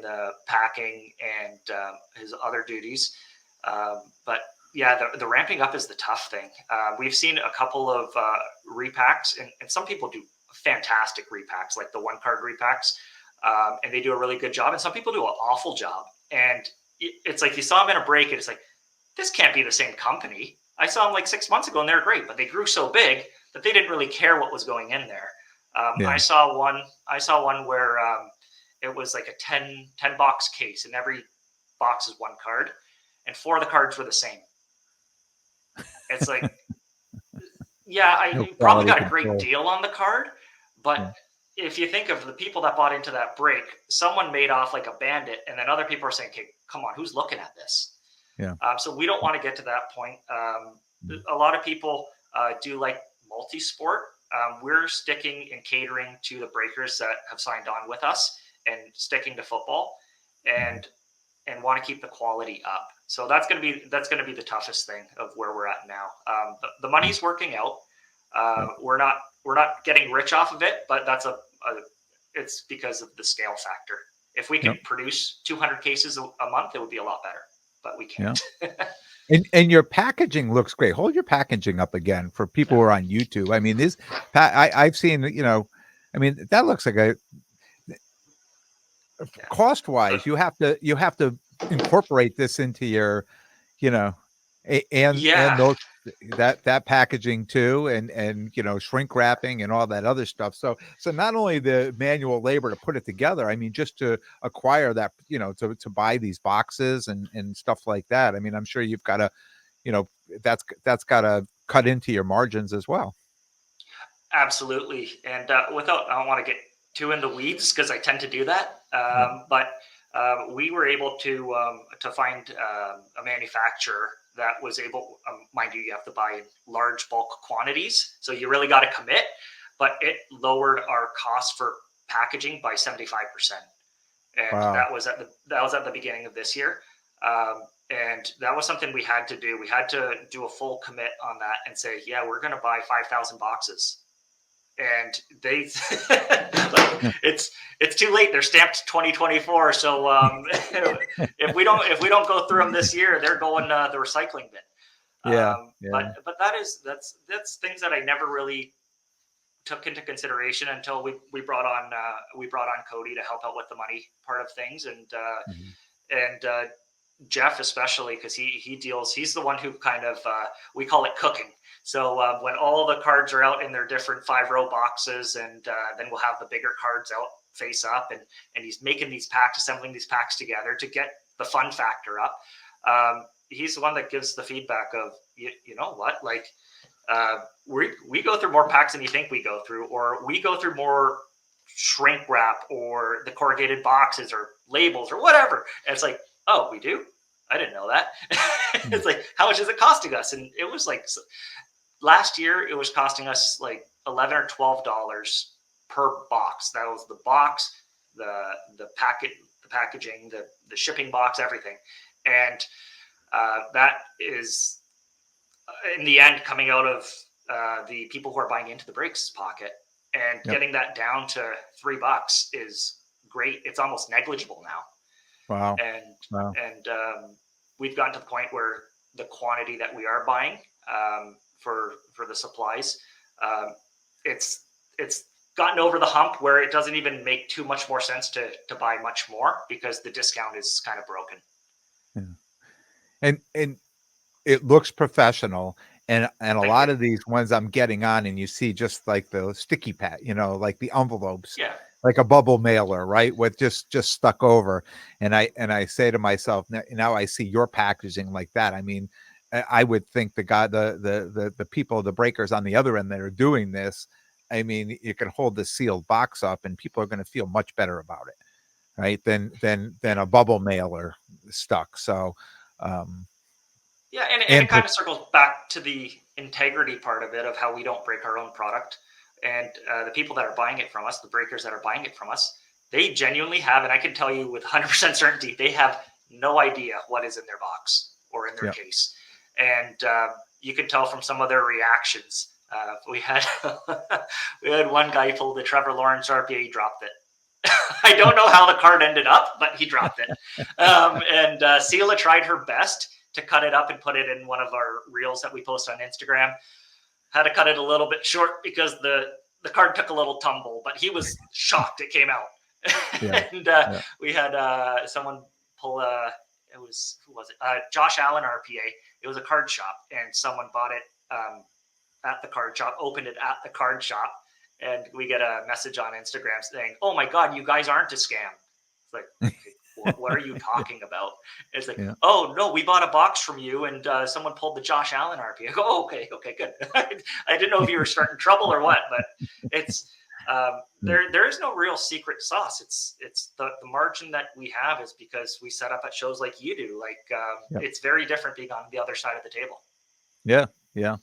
the packing and his other duties. But yeah, the ramping up is the tough thing. We've seen a couple of repacks, and some people do fantastic repacks, like the 1 card repacks, and they do a really good job. And some people do an awful job. And it's like you saw them in a break, and it's like, this can't be the same company. I saw them like 6 months ago, and they're great, but they grew so big that they didn't really care what was going in there. I Yeah. saw one. I saw one where it was like a ten box case, and every box is 1 card, and 4 of the cards were the same. It's like, yeah, No you probably quality got a great control. deal on the card, but Yeah. if you think of the people that bought into that break, someone made off like a bandit, and then other people are saying, "Okay, come on, who's looking at this?" Yeah. So we don't want to get to that point. Mhm. A lot of people do like multi-sport. We're sticking and catering to the breakers that have signed on with us and sticking to football. Mhm. And and want to keep the quality up. So that's going to be the toughest thing of where we're at now. The money's working out. Yeah. We're not getting rich off of it, but that's it's because of the scale factor. If we Yeah. could produce 200 cases a month, it would be a lot better, but we Yeah. can't. And your packaging looks great. Hold your packaging up again for people who are on YouTube. I mean, I've seen, I mean, that looks like a Yeah. cost wise, you have to incorporate this into your, you know, and Yeah. those that packaging too, and shrink wrapping and all that other stuff. So not only the manual labor to put it together, I mean, just to acquire that, to buy these boxes and stuff like that. I mean, I'm sure you've got to, you know, that's got to cut into your margins as well. Absolutely. And I don't want to get too in the weeds because I tend to do that. Yeah. But we were able to find a manufacturer that was able, mind you, you have to buy in large bulk quantities. So you really got to commit, but it lowered our cost for packaging by 75%. And Wow. that was at the beginning of this year. And that was something we had to do. We had to do a full commit on that and say, yeah, we're going to buy 5,000 boxes, and they like Yeah. it's too late. They're stamped 2024. So if we don't go through them this year, they're going the recycling bin. Yeah. Yeah. But that's things that I never really took into consideration until we brought on Cody to help out with the money part of things, Mhm. and Jeff especially, because he's the one who kind of we call it cooking. So when all the cards are out in their different 5-row boxes, and then we'll have the bigger cards out face up, and he's making these packs, assembling these packs together to get the fun factor up. He's the one that gives the feedback of, you know what, like we go through more packs than you think we go through, or we go through more shrink wrap or the corrugated boxes or labels or whatever. And it's like, oh, we do? I didn't know that. Mm. It's like, how much is it costing us? And it was like last year, it was costing us like $11 or $12 per box. That was the box, the packet, the packaging, the shipping box, everything. And that is in the end coming out of the people who are buying into the brakes pocket, and Yep. getting that down to $3 is great. It's almost negligible now. Wow. And Wow. we've gotten to the point where the quantity that we are buying for the supplies, it's gotten over the hump where it doesn't even make too much more sense to buy much more because the discount is kind of broken. Yeah. And it looks professional, and a Thank you. lot of these ones I'm getting on, and you see just like the sticky pad, like the envelopes, Yeah. like a bubble mailer, right, with just stuck over. And I say to myself, now I see your packaging like that. I mean, I would think the guy, the people, the breakers on the other end that are doing this, I mean, you can hold the sealed box up and people are going to feel much better about it, right, than Yeah. a bubble mailer stuck. So um Yeah, and and it kind of circles back to the integrity part of it, of how we don't break our own product. And the people that are buying it from us, the breakers that are buying it from us, they genuinely have, and I can tell you with 100% certainty, they have no idea what is in their box or in their yeah. case. And you can tell from some of their reactions. We had we had one guy pull the Trevor Lawrence RPA, he dropped it. I don't know how the card ended up, but he dropped it. And Sela tried her best to cut it up and put it in one of our reels that we post on Instagram. Had to cut it a little bit short because the card took a little tumble, but he was shocked it came out. Yeah. And Yeah. we had someone pull it was, who was it? Josh Allen RPA. It was a card shop, and someone bought it at the card shop, opened it at the card shop, and we get a message on Instagram saying, "Oh my God, you guys aren't a scam." It's like, okay, what are you talking about? It's like, Yeah. oh no, we bought a box from you, and someone pulled the Josh Allen RP. I go, oh, okay, good. I didn't know if you were starting trouble or what, but it's Yeah. there is no real secret sauce. It's the margin that we have is because we set up at shows like you do. Like Yeah. it's very different being on the other side of the table. Yeah. Yeah.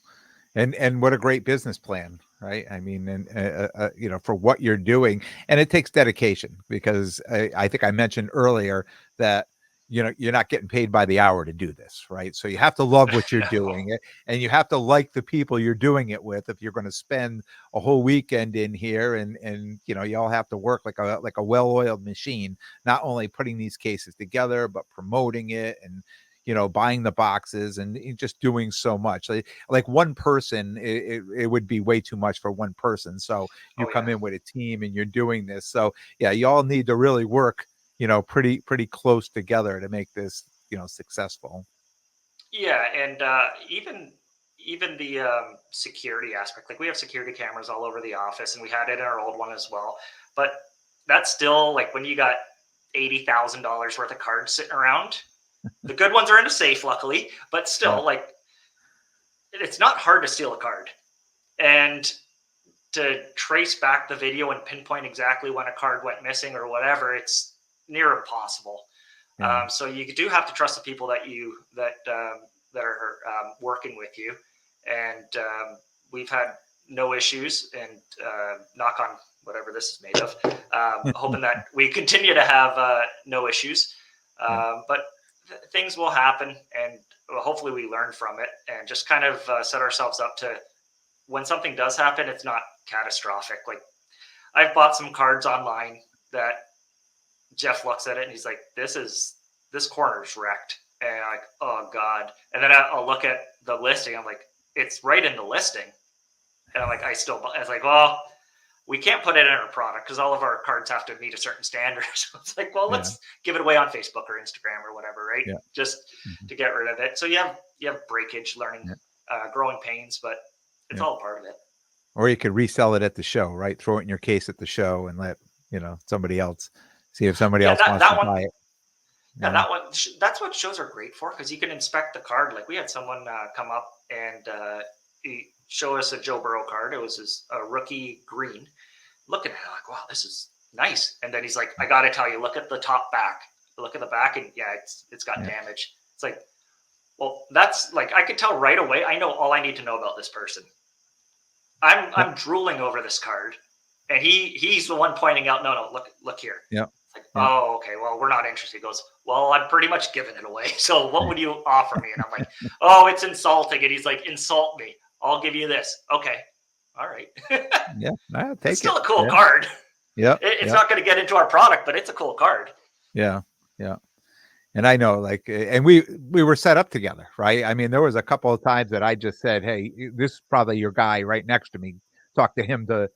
And what a great business plan, right? I mean, and for what you're doing, and it takes dedication because I think I mentioned earlier that you're not getting paid by the hour to do this, right? So you have to love what you're No. doing, and you have to like the people you're doing it with. If you're going to spend a whole weekend in here, and you all have to work like a well-oiled machine, not only putting these cases together, but promoting it, and buying the boxes, and just doing so much. Like one person, it would be way too much for one person. So you Oh come yeah. in with a team and you're doing this. So yeah, you all need to really work pretty close together to make this successful. Yeah, and even the security aspect, like we have security cameras all over the office, and we had it in our old one as well. But that's still like when you got $80,000 worth of cards sitting around. The good ones are in a safe, luckily, but Yeah, still, like it's not hard to steal a card, and to trace back the video and pinpoint exactly when a card went missing or whatever, it's near impossible. yeah, So you do have to trust the people that are working with you, and we've had no issues. And knock on whatever this is made of, hoping that we continue to have no issues. yeah, But things will happen, and hopefully we learn from it and just kind of set ourselves up to when something does happen, it's not catastrophic. Like I've bought some cards online that Jeff looks at it and he's like, this corner's wrecked. And I'm like, oh God. And then I'll look at the listing. I'm like, it's right in the listing. And I'm like, I was like, well, we can't put it in our product because all of our cards have to meet a certain standard. So it's like, well, yeah, let's give it away on Facebook or Instagram or whatever, right? yeah, Just mhm, to get rid of it. So you have breakage, learning, yeah, growing pains, but it's yeah. all part of it. Or you could resell it at the show, right? Throw it in your case at the show and let somebody else see if somebody Yeah, else that wants to that one. buy it. Yeah, Yeah, that's what shows are great for because you can inspect the card. Like we had someone come up and show us a Joe Burrow card. It was a rookie green. Looking at it, like, wow, this is nice. And then he's like, I got to tell you, look at the top back. Look at the back, and yeah, it's got yeah, damage. It's like, well, that's like I could tell right away. I know all I need to know about this person. yep, I'm drooling over this card, and he's the one pointing out. No, look here. yep, It's like, yep. oh, okay, well, we're not interested. He goes, well, I'm pretty much giving it away. So what would you offer me? And I'm like, oh, it's insulting. And he's like, insult me. I'll give you this. Okay, all right. Yeah, I'll It's take it. still a cool Yeah, card. yep, It's yep, not going to get into our product, but it's a cool card. yeah, yeah. And I know, like, and we were set up together, right? I mean, there was a couple of times that I just said, "Hey, this is probably your guy right next to me. Talk to him to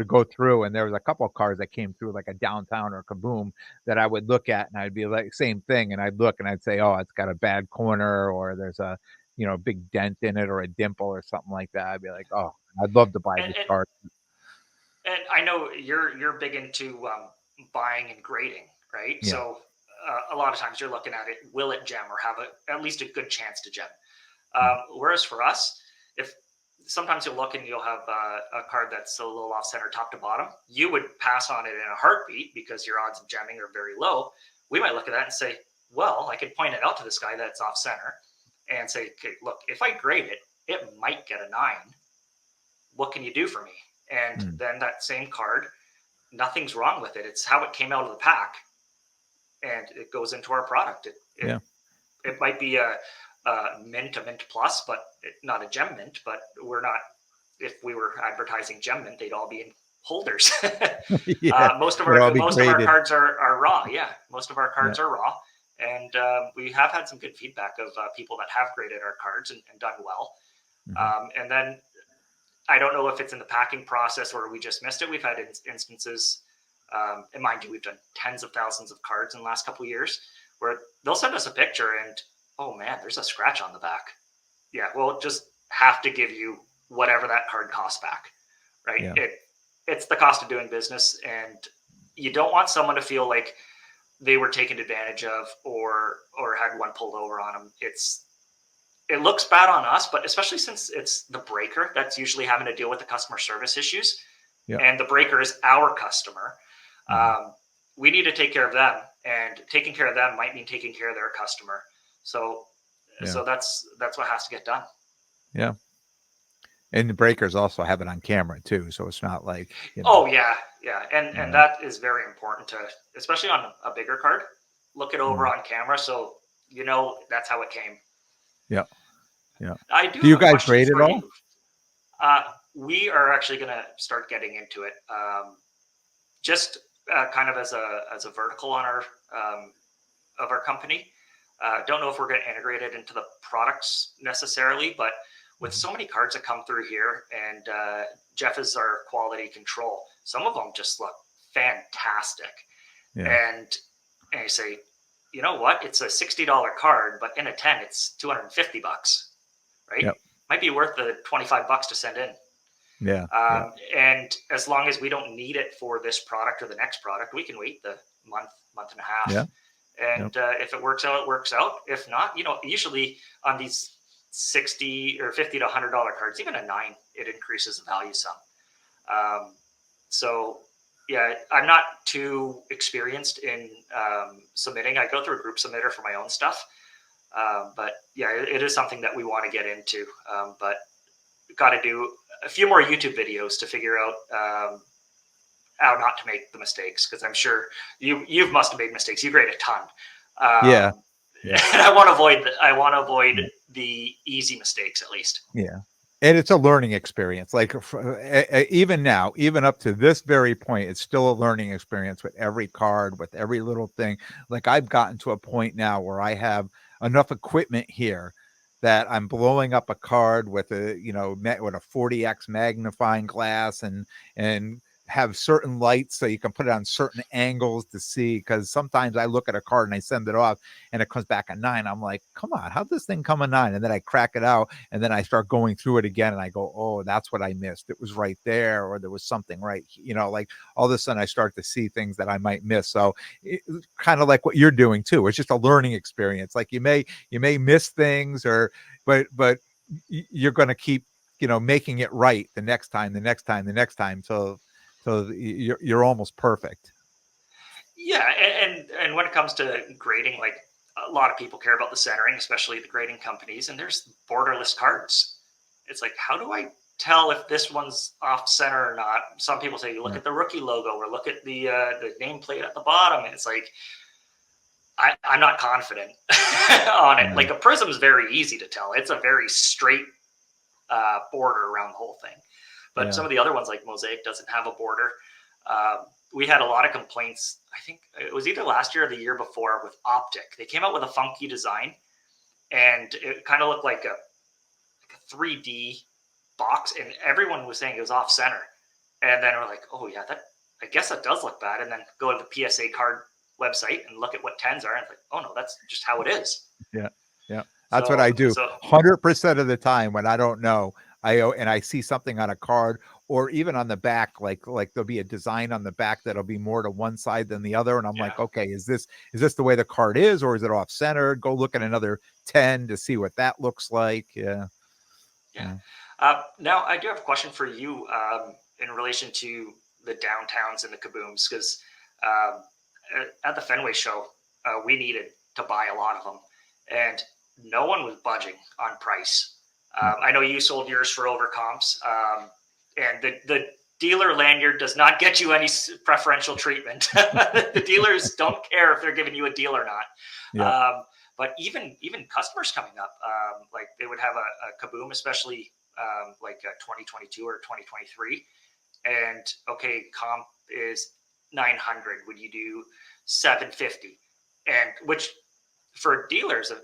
go through." And there was a couple of cars that came through, like a downtown or Kaboom, that I would look at, and I'd be like, same thing, and I'd look and I'd say, "Oh, it's got a bad corner, or there's a big dent in it, or a dimple, or something like that." I'd be like, "Oh, I'd love to buy And this and, car." and I know you're big into buying and grading, right? Yeah, So a lot of times you're looking at it, will it gem or have at least a good chance to gem? yeah, Whereas for us, if sometimes you'll look and you'll have a card that's a little off center, top to bottom, you would pass on it in a heartbeat because your odds of gemming are very low. We might look at that and say, well, I could point it out to this guy that's off center and say, okay, look, if I grade it, it might get a 9. What can you do for me? And mm, then that same card, nothing's wrong with it. It's how it came out of the pack, and it goes into our product. yeah, It might be a mint plus, but not a gem mint. But we're not. If we were advertising gem mint, they'd all be in holders. yeah. Most of It'd all our be graded. cards are raw. Yeah, most of our Yeah, cards are raw, and we have had some good feedback of people that have graded our cards and done well. mhm, And then I don't know if it's in the packing process or we just missed it. We've had instances, and mind you, we've done tens of thousands of cards in the last couple of years where they'll send us a picture and, oh man, there's a scratch on the back. Yeah, we'll just have to give you whatever that card costs back, right? yeah, It's the cost of doing business, and you don't want someone to feel like they were taken advantage of or had one pulled over on them. It looks bad on us, but especially since it's the breaker that's usually having to deal with the customer service issues, yeah, and the breaker is our customer. mhm, Um, we need to take care of them, and taking care of them might mean taking care of their customer. So, yeah, so that's what has to get done. yeah. And the breakers also have it on camera too, so it's not like. Oh yeah, yeah, and Yeah, that is very important to, especially on a bigger card. look it over Yeah. on camera, so that's how it came. Yeah. Yeah. I do Do have you a guys question grade it for all? you. Uh, we are actually going to start getting into it, just kind of as a vertical on our of our company. Don't know if we're going to integrate it into the products necessarily, but with so many cards that come through here, and Jeff is our quality control, some of them just look fantastic. Yeah. And you say, you know what? It's a $60 card, but in a 10, it's $250, right? Yep. Might be worth the $25 to send in. Yeah. Yeah. And as long as we don't need it for this product or the next product, we can wait the month and a half. Yeah. And Yep. if it works out, it works out. If not, usually on these 60 or 50 to $100 cards, even a 9, it increases the value some. So yeah, I'm not too experienced in submitting. I go through a group submitter for my own stuff. But yeah, it is something that we want to get into. But got to do a few more YouTube videos to figure out how not to make the mistakes, because I'm sure you must have made mistakes. You grade a ton. Yeah. Um, Yeah. and I want to avoid the easy mistakes at least. Yeah. And it's a learning experience. Like even now, even up to this very point, it's still a learning experience with every card, with every little thing. Like I've gotten to a point now where I have enough equipment here that I'm blowing up a card with with a 40x magnifying glass and have certain lights so you can put it on certain angles to see. Because sometimes I look at a card and I send it off and it comes back a 9. I'm like, come on, how'd this thing come a 9? And then I crack it out and then I start going through it again and I go, oh, that's what I missed. It was right there, or there was something right, like all of a sudden I start to see things that I might miss. So kind of like what you're doing too. It's just a learning experience. Like you may miss things, but you're going to keep, making it right the next time, so you're almost perfect. Yeah, and when it comes to grading, like a lot of people care about the centering, especially the grading companies, and there's borderless cards. It's like, how do I tell if this one's off center or not? Some people say you look Yeah. at the rookie logo or look at the nameplate at the bottom, and it's like I'm not confident on it. Yeah. Like a prism is very easy to tell; it's a very straight border around the whole thing. But Yeah. some of the other ones, like Mosaic, doesn't have a border. We had a lot of complaints. I think it was either last year or the year before with Optic. They came out with a funky design, and it kind of looked like a 3D box, and everyone was saying it was off center. And then we're like, oh yeah, that I guess that does look bad. And then go to the PSA card website and look at what 10s are, and it's like, oh no, that's just how it is. Yeah. Yeah. That's what I So do so 100% of the time when I don't know. And I see something on a card or even on the back, like there'll be a design on the back that'll be more to one side than the other. And I'm yeah, like, okay, is this the way the card is, or is it off center? Go look at another 10 to see what that looks like. Yeah. yeah. Yeah. Now I do have a question for you in relation to the downtowns and the kabooms, because um, at the Fenway show, we needed to buy a lot of them, and no one was budging on price. No. I know you sold yours for over comps, and the dealer lanyard does not get you any preferential treatment. The dealers don't care if they're giving you a deal or not. Yeah. But even customers coming up, like they would have a kaboom, especially like 2022 or 2023, and okay, comp is 900. Would you do 750? And which for dealers a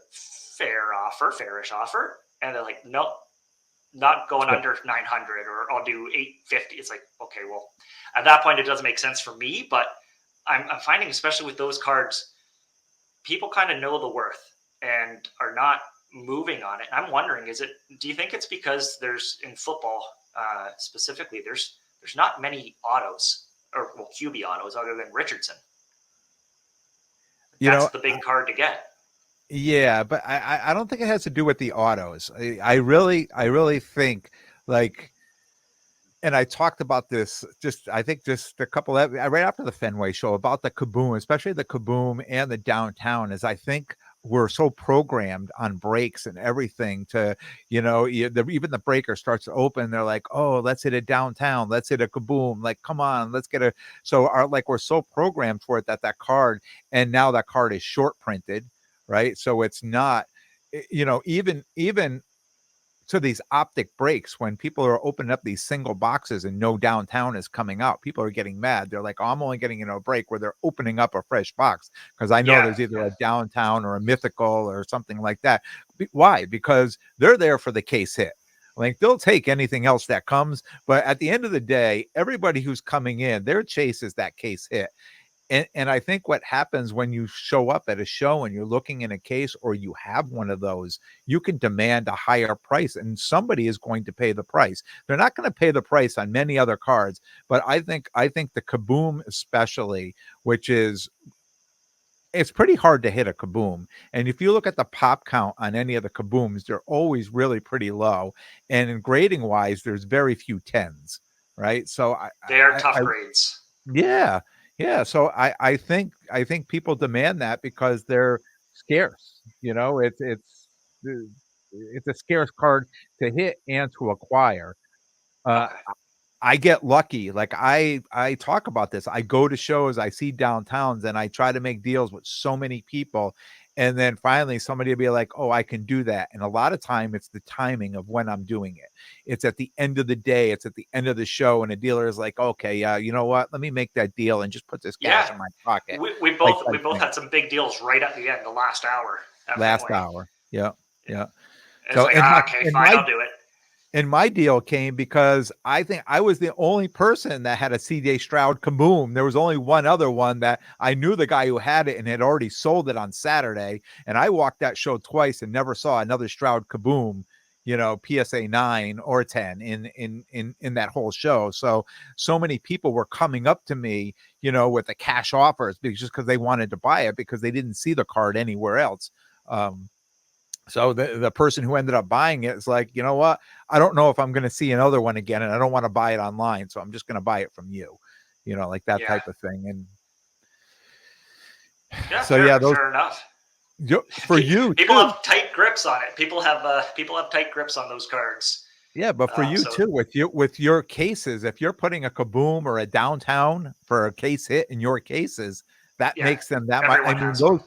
fairish offer, and they're like, nope, not going Yep. under 900, or I'll do 850. It's like, okay, well, at that point, it doesn't make sense for me. But I'm finding, especially with those cards, people kind of know the worth and are not moving on it. I'm wondering, do you think it's because there's in football specifically, there's not many autos, or well, QB autos, other than Richardson. You That's know, the big card to get. yeah, but I don't think it has to do with the autos. I really think like, and I talked about this I think just a couple of right after the Fenway show about the kaboom, especially the kaboom and the downtown. Is I think we're so programmed on brakes and everything to, even the breaker starts to open. They're like, oh, let's hit it downtown. Let's hit a kaboom. Like, come on, let's get a. So we're so programmed for it that card, and now that card is short printed, right? So it's not, even to these optic breaks when people are opening up these single boxes and no downtown is coming out, people are getting mad. They're like, oh, I'm only getting a break where they're opening up a fresh box because I know Yeah, there's either yeah, a downtown or a mythical or something like that. Why? Because they're there for the case hit. Like, they'll take anything else that comes, but at the end of the day, everybody who's coming in, their chase is that case hit. And I think what happens when you show up at a show and you're looking in a case or you have one of those, you can demand a higher price and somebody is going to pay the price. They're not going to pay the price on many other cards, but I think the kaboom especially, which is, it's pretty hard to hit a kaboom. And if you look at the pop count on any of the kabooms, they're always really pretty low. And in grading wise, there's very few tens, right? So they are I tough grades. yeah, yeah. So I think people demand that because they're scarce. It's a scarce card to hit and to acquire. Uh, Okay. I get lucky. Like, I talk about this. I go to shows, I see downtowns, and I try to make deals with so many people. And then finally somebody will be like, oh, I can do that. And a lot of time it's the timing of when I'm doing it. It's at the end of the day, it's at the end of the show, and a dealer is like, okay, yeah, you know what? Let me make that deal and just put this cash Yeah, in my pocket. we Like both we that both thing. had some big deals right at the end, the last hour at Last Fenway. hour. Yeah. Yeah. It's So like, and heck, okay, in fine, my I'll do it. and my deal came because I think I was the only person that had a CJ Stroud kaboom. There was only one other one that I knew the guy who had it and had already sold it on Saturday. And I walked that show twice and never saw another Stroud kaboom, PSA 9 or 10 in that whole show. So many people were coming up to me, with the cash offers because they wanted to buy it because they didn't see the card anywhere else. So the person who ended up buying it is like, you know what? I don't know if I'm going to see another one again, and I don't want to buy it online, so I'm just going to buy it from you, like that Yeah, type of thing. And yeah, so yeah, those fair enough. for you People too. have tight grips on it. People have tight grips on those cards. Yeah, but for you So too, with your cases, if you're putting a kaboom or a downtown for a case hit in your cases, that yeah, makes them that much. I everyone mean, has one.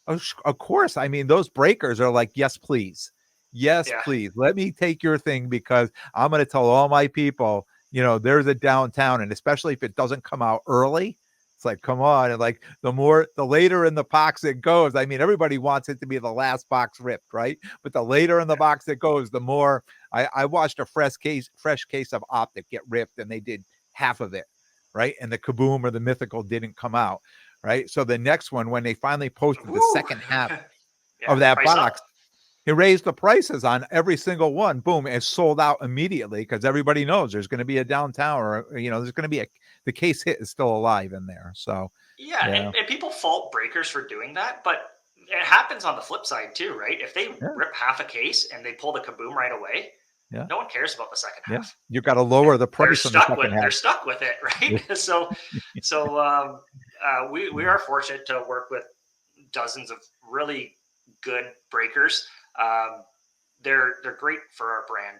those, of course. I mean, those breakers are like, yes, please, yes, Yeah, please, let me take your thing because I'm going to tell all my people, there's a downtown, and especially if it doesn't come out early. It's like, come on. And like the later in the box it goes, I mean, everybody wants it to be the last box ripped, right? But the later in the yeah, box it goes, the more I watched a fresh case of optic get ripped, and they did half of it, right? And the kaboom or the mythical didn't come out, right? So the next one, when they finally posted the woo, second half yeah, of that price up. box, he raised the prices on every single one. Boom, it's sold out immediately because everybody knows there's going to be a downtown, or there's going to be the case hit is still alive in there. So Yeah, yeah, and people fault breakers for doing that, but it happens on the flip side too, right? If they yeah, rip half a case and they pull the kaboom right away, yeah, no one cares about the second yeah. half. You got to lower the They're price on the stuck with second half. they're stuck with it, Yeah. right? So we are fortunate to work with dozens of really good breakers. Um, they're great for our brand.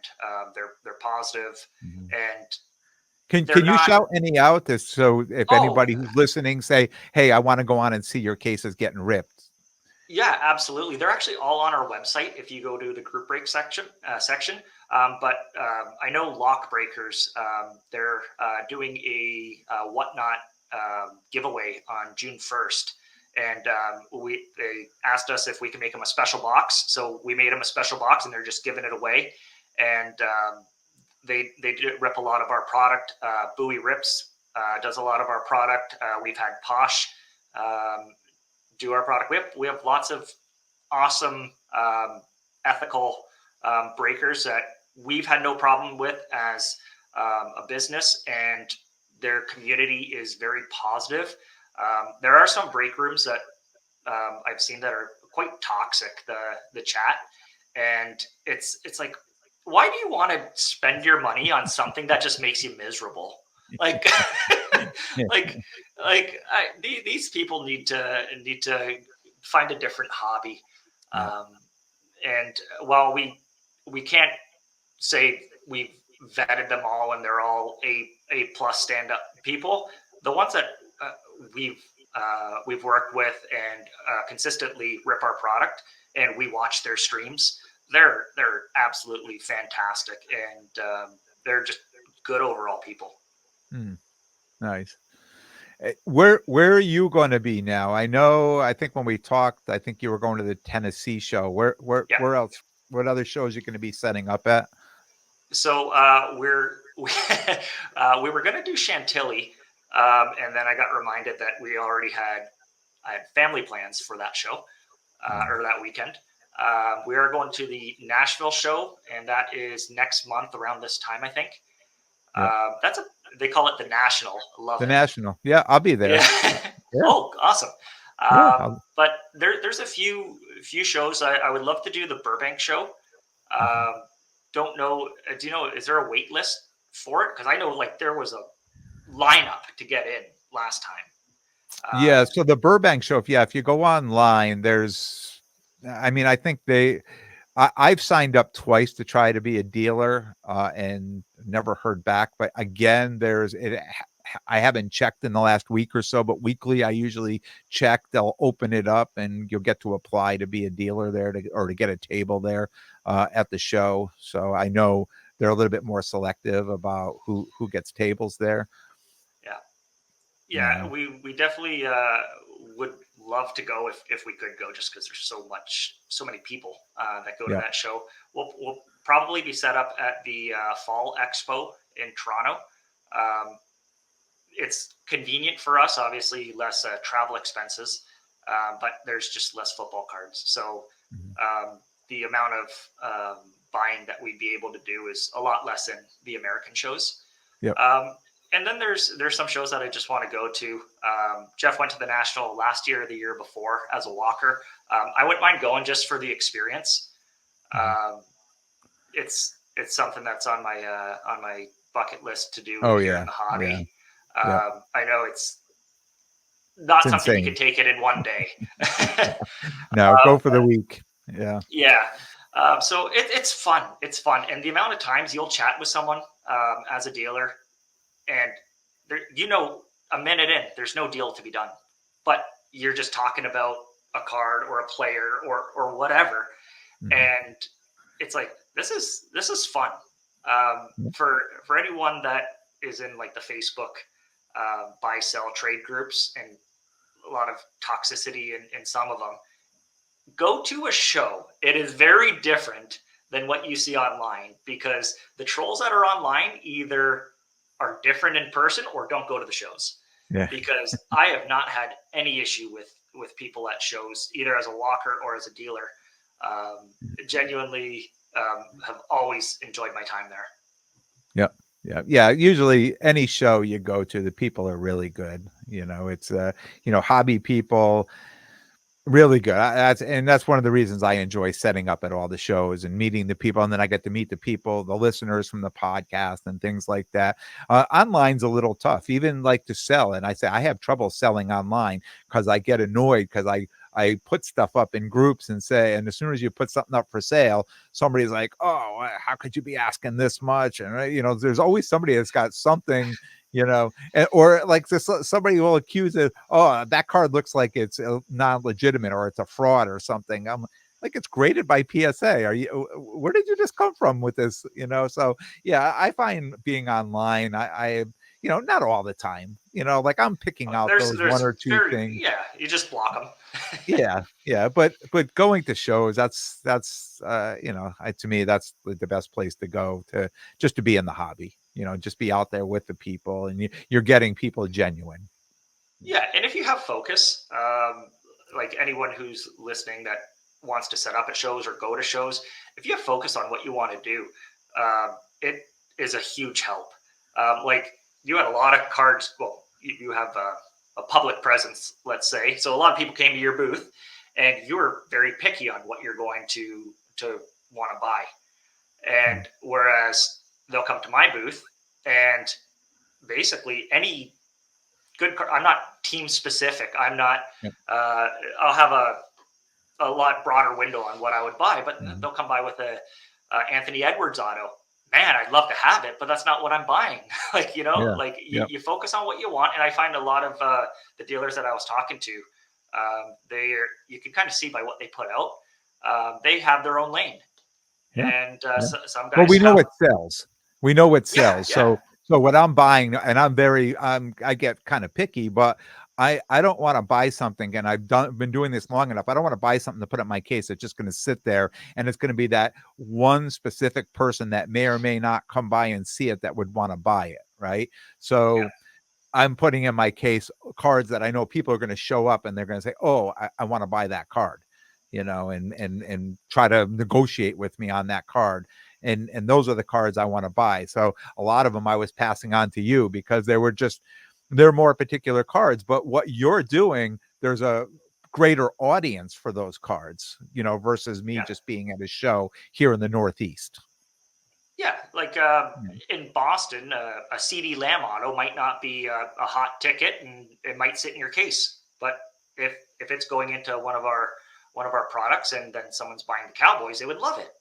They're positive, Mhm. and they're Can you not. shout any out this so if Oh, anybody who's listening say, "Hey, I want to go on and see your cases getting ripped." yeah, absolutely. They're actually all on our website if you go to the group break section. But I know Lock Breakers. They're doing a whatnot giveaway on June 1st, and they asked us if we can make them a special box. So we made them a special box, and they're just giving it away. And they do rip a lot of our product. Bowie Rips does a lot of our product. We've had Posh um, do our product. We have lots of awesome ethical breakers that we've had no problem with as a business, and their community is very positive. There are some break rooms that I've seen that are quite toxic. The chat, and it's like, why do you want to spend your money on something that just makes you miserable? Like, Yeah. like, these people need to find a different hobby. Yeah. And while we can't say we've vetted them all and they're all A plus stand up people, the ones that uh, we've we've worked with and consistently rip our product and we watch their streams, they're absolutely fantastic, and they're just good overall people. Mm, nice. Where are you going to be now? I know. I think when we talked, I think you were going to the Tennessee show. Yeah. Where else? What other shows you going to be setting up at? So we were going to do Chantilly, and then I got reminded that we already had I had family plans for that show or that weekend. We are going to the Nashville show, and that is next month around this time, I think. Yeah, That's a They call it the National. Love the it. National. Yeah, I'll be there. Yeah. Yeah, Oh, awesome. yeah. But there's a few shows I would love to do the Burbank show. Mhm. Um, don't know. Do you know? Is there a wait list for it? Because I know like there was a lineup to get in last time. Yeah, so the Burbank show, if you go online, I mean, I think I've signed up twice to try to be a dealer, and never heard back. But again, I haven't checked in the last week or so, but weekly I usually check. They'll open it up, and you'll get to apply to be a dealer there, or to get a table there at the show. So I know they're a little bit more selective about who gets tables there. Yeah, You yeah. know, We definitely would love to go if we could go, just because there's so many people that go to yeah, that show. We'll probably be set up at the Fall Expo in Toronto. Um, it's convenient for us, obviously less travel expenses, but there's just less football cards. So mhm, the amount of buying that we'd be able to do is a lot less than the American shows. yep, Um, and then there's some shows that I just want to go to. Jeff went to the National last year or the year before as a walker. I wouldn't mind going just for the experience. mhm. Um, it's something that's on my bucket list to do Oh here in yeah, the yeah, hobby. yeah. I know it's It's not something you insane. could take it in one day. No, go for the week. Yeah. Yeah. So it's fun. It's fun, and the amount of times you'll chat with someone as a dealer, and a minute in, there's no deal to be done, but you're just talking about a card or a player or whatever, Mhm. and it's like this is fun Yep. for anyone that is in like the Facebook buy sell trade groups, and a lot of toxicity in some of them. Go to a show. It is very different than what you see online, because the trolls that are online either are different in person or don't go to the shows. Yeah. Because I have not had any issue with people at shows, either as a walker or as a dealer. Genuinely have always enjoyed my time there. Yep. Yeah. Yeah. Usually any show you go to, the people are really good. It's hobby people. Really good. That's one of the reasons I enjoy setting up at all the shows and meeting the people, and then I get to meet the people, the listeners from the podcast and things like that. Online's a little tough, even like to sell. And I say I have trouble selling online because I get annoyed because I put stuff up in groups and as soon as you put something up for sale, somebody's like, "Oh, how could you be asking this much?" And there's always somebody that's got something, or like this, somebody will accuse it. Oh, that card looks like it's non-legitimate or it's a fraud or something. I'm like, it's graded by PSA. Where did you just come from with this? So yeah, I find being online, not all the time, like I'm picking out those one There's or two very things. yeah, you just block them. Yeah, yeah, but going to shows, that's to me that's the best place to go to, just to be in the hobby, just be out there with the people, and you're getting people genuine. Yeah, and if you have focus, like anyone who's listening that wants to set up at shows or go to shows, if you have focus on what you want to do, it is a huge help. Like you had a lot of cards. Well, you have a public presence, let's say. So a lot of people came to your booth, and you were very picky on what you're going to want to buy. Mm, And whereas they'll come to my booth, and basically any good card. I'm not team specific. I'm not. yep, Uh, I'll have a a lot broader window on what I would buy, but Mhm. they'll come by with a Anthony Edwards auto. Man, I'd love to have it, but that's not what I'm buying. Like, Yeah. like Yep. you focus on what you want. And I find a lot of the dealers that I was talking to, you can kind of see by what they put out. They have their own lane, Yeah. and Yeah. some Well, guys we know have, what sells. We know what yeah, sells. yeah, So what I'm buying, and I get kind of picky, but I don't want to buy something, and been doing this long enough. I don't want to buy something to put in my case that's just going to sit there, and it's going to be that one specific person that may or may not come by and see it that would want to buy it, right? yeah, So I'm putting in my case cards that I know people are going to show up and they're going to say, "Oh, I want to buy that card," and try to negotiate with me on that card. And those are the cards I want to buy. So a lot of them I was passing on to you because they're more particular cards. But what you're doing, there's a greater audience for those cards, versus me yeah. just being at a show here in the Northeast. Yeah, like Yeah. in Boston, a CD Lamb auto might not be a hot ticket, and it might sit in your case. But if it's going into one of our products, and then someone's buying the Cowboys, they would love it.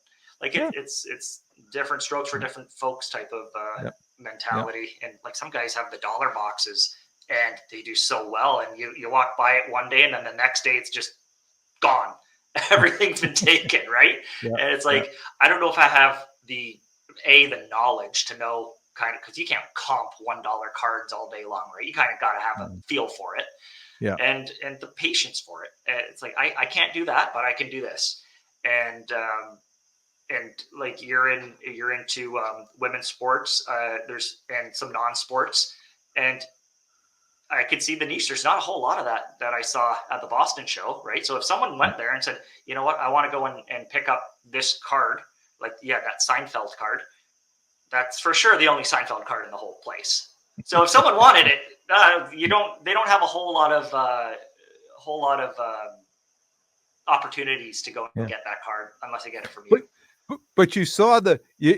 Like Yeah. it's different strokes for different folks type of Yep. Yep. mentality. And like some guys have the dollar boxes, and they do so well. And you walk by it one day, and then the next day it's just gone. Everything's been taken, right? Yep. And it's Yep. like I don't know if I have the knowledge to know kind of, because you can't comp $1 cards all day long, right? You kind of got to have a Mm. feel for it Yeah. and the patience for it. And it's like I can't do that, but I can do this. And like you're into women's sports. There's and some non-sports, and I could see the niche. There's not a whole lot of that I saw at the Boston show, right? So if someone went there and said, you know what, I want to go and pick up this card, like yeah, that Seinfeld card, that's for sure the only Seinfeld card in the whole place. So if someone wanted it, they don't have a whole lot of opportunities to go and Yeah. get that card unless they get it from But you. but you saw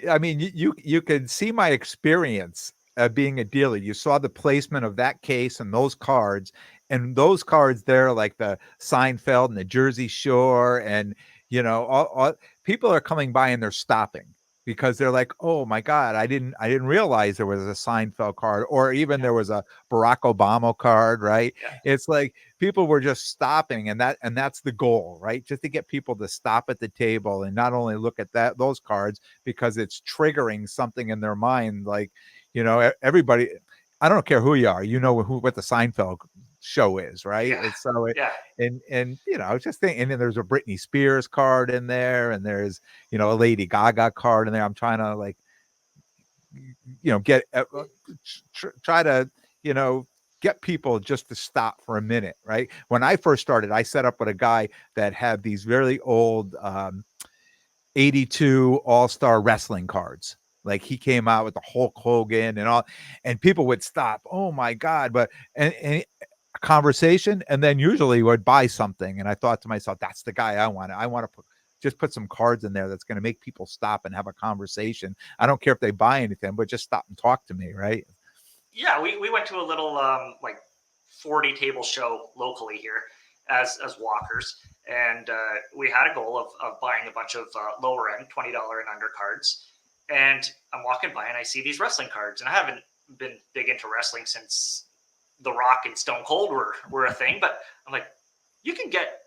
I mean, you could see my experience being a dealer. You saw the placement of that case and those cards there, like the Seinfeld and the Jersey Shore, and all people are coming by and they're stopping because they're like, "Oh my God, I didn't realize there was a Seinfeld card, or even Yeah, there was a Barack Obama card." Right? yeah, It's like people were just stopping, and that's the goal, right? Just to get people to stop at the table and not only look at those cards because it's triggering something in their mind, like everybody. I don't care who you are, what the Seinfeld show is, right? yeah, It's so yeah, and just think, and then there's a Britney Spears card in there, and there's a Lady Gaga card in there. I'm trying to like get try to you know get people just to stop for a minute, right? When I first started, I set up with a guy that had these really old 82 all-star wrestling cards. Like he came out with the Hulk Hogan and all, and people would stop, oh my God. But and a conversation, and then usually would buy something, and I thought to myself, that's the guy I want to put some cards in there that's going to make people stop and have a conversation. I don't care if they buy anything, but just stop and talk to me, right? yeah. We went to a little like 40 table show locally here as walkers, and we had a goal of buying a bunch of lower end $20 and under cards. And I'm walking by and I see these wrestling cards, and I haven't been big into wrestling since The Rock and Stone Cold were a thing. But I'm like, you can get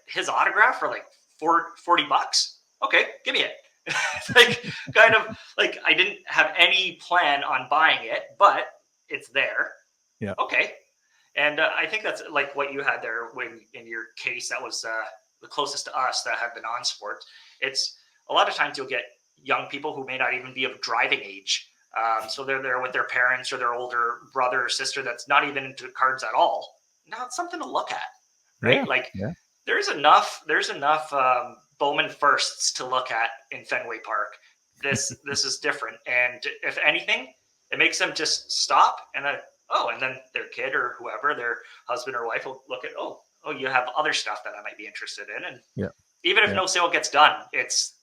his autograph for like $40. Okay, give me it. Like kind of like I didn't have any plan on buying it, but it's there. Yeah. Okay, and I think that's like what you had there when in your case that was the closest to us that had the non-sport. It's a lot of times you'll get young people who may not even be of driving age. So they're there with their parents or their older brother or sister that's not even into cards at all. Now it's something to look at, Yeah. right? Like Yeah. there's enough Bowman firsts to look at in Fenway Park. This is different, and if anything, it makes them just stop and and then their kid or whoever, their husband or wife will look at you have other stuff that I might be interested in, and Yeah. even if Yeah. no sale gets done, it's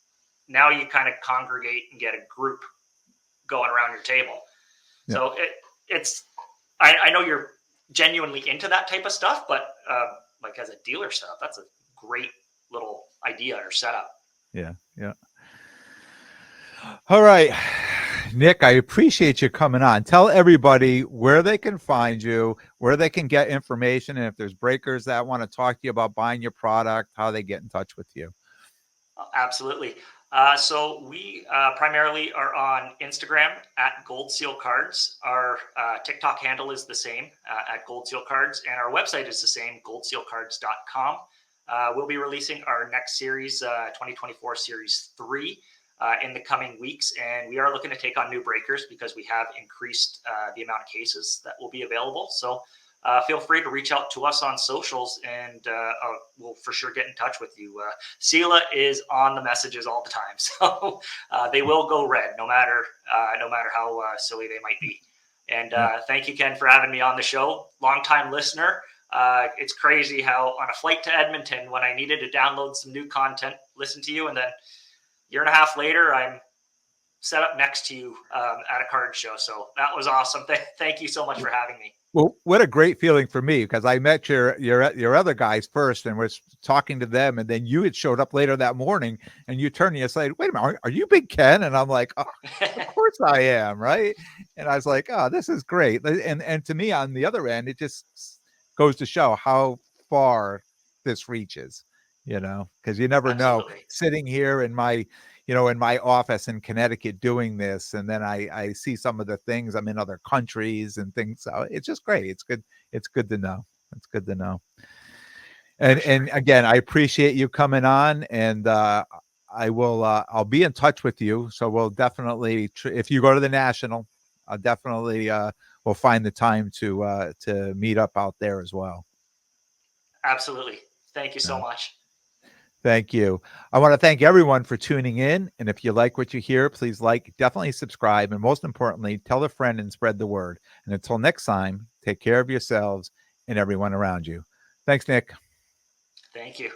now you kind of congregate and get a group going around your table. Yeah. So it's I know you're genuinely into that type of stuff, but like as a dealer stuff, that's a great little idea or setup. Yeah. Yeah. All right. Nick, I appreciate you coming on. Tell everybody where they can find you, where they can get information, and if there's breakers that want to talk to you about buying your product, how they get in touch with you. Absolutely. So we primarily are on Instagram at Gold Seal Cards. Our TikTok handle is the same at Gold Seal Cards, and our website is the same, goldsealcards.com. We'll be releasing our next series, 2024 Series 3, in the coming weeks, and we are looking to take on new breakers because we have increased the amount of cases that will be available. So feel free to reach out to us on socials, and we'll for sure get in touch with you. Sela is on the messages all the time, so they will go red, no matter how silly they might be. And Yeah. thank you, Ken, for having me on the show. Longtime listener. It's crazy how on a flight to Edmonton, when I needed to download some new content, listen to you, and then a year and a half later, I'm set up next to you at a card show. So that was awesome. Thank you so much for having me. Well, what a great feeling for me, because I met your other guys first and was talking to them, and then you had showed up later that morning, and you turned and you said, "Wait a minute, are you Big Ken?" And I'm like, "Oh, of course I am, right?" And I was like, "Oh, this is great." And to me, on the other end, it just goes to show how far this reaches, because you never know. Absolutely. Sitting here in my office in Connecticut doing this, and then I see some of the things. I'm in other countries and things. So it's just great. It's good. It's good to know. It's good to know. For And sure. again, I appreciate you coming on, and I'll be in touch with you. So we'll definitely if you go to the National, I'll definitely we'll find the time to meet up out there as well. Absolutely. Thank you so Uh, much. Thank you. I want to thank everyone for tuning in. And if you like what you hear, please definitely subscribe. And most importantly, tell a friend and spread the word. And until next time, take care of yourselves and everyone around you. Thanks, Nick. Thank you.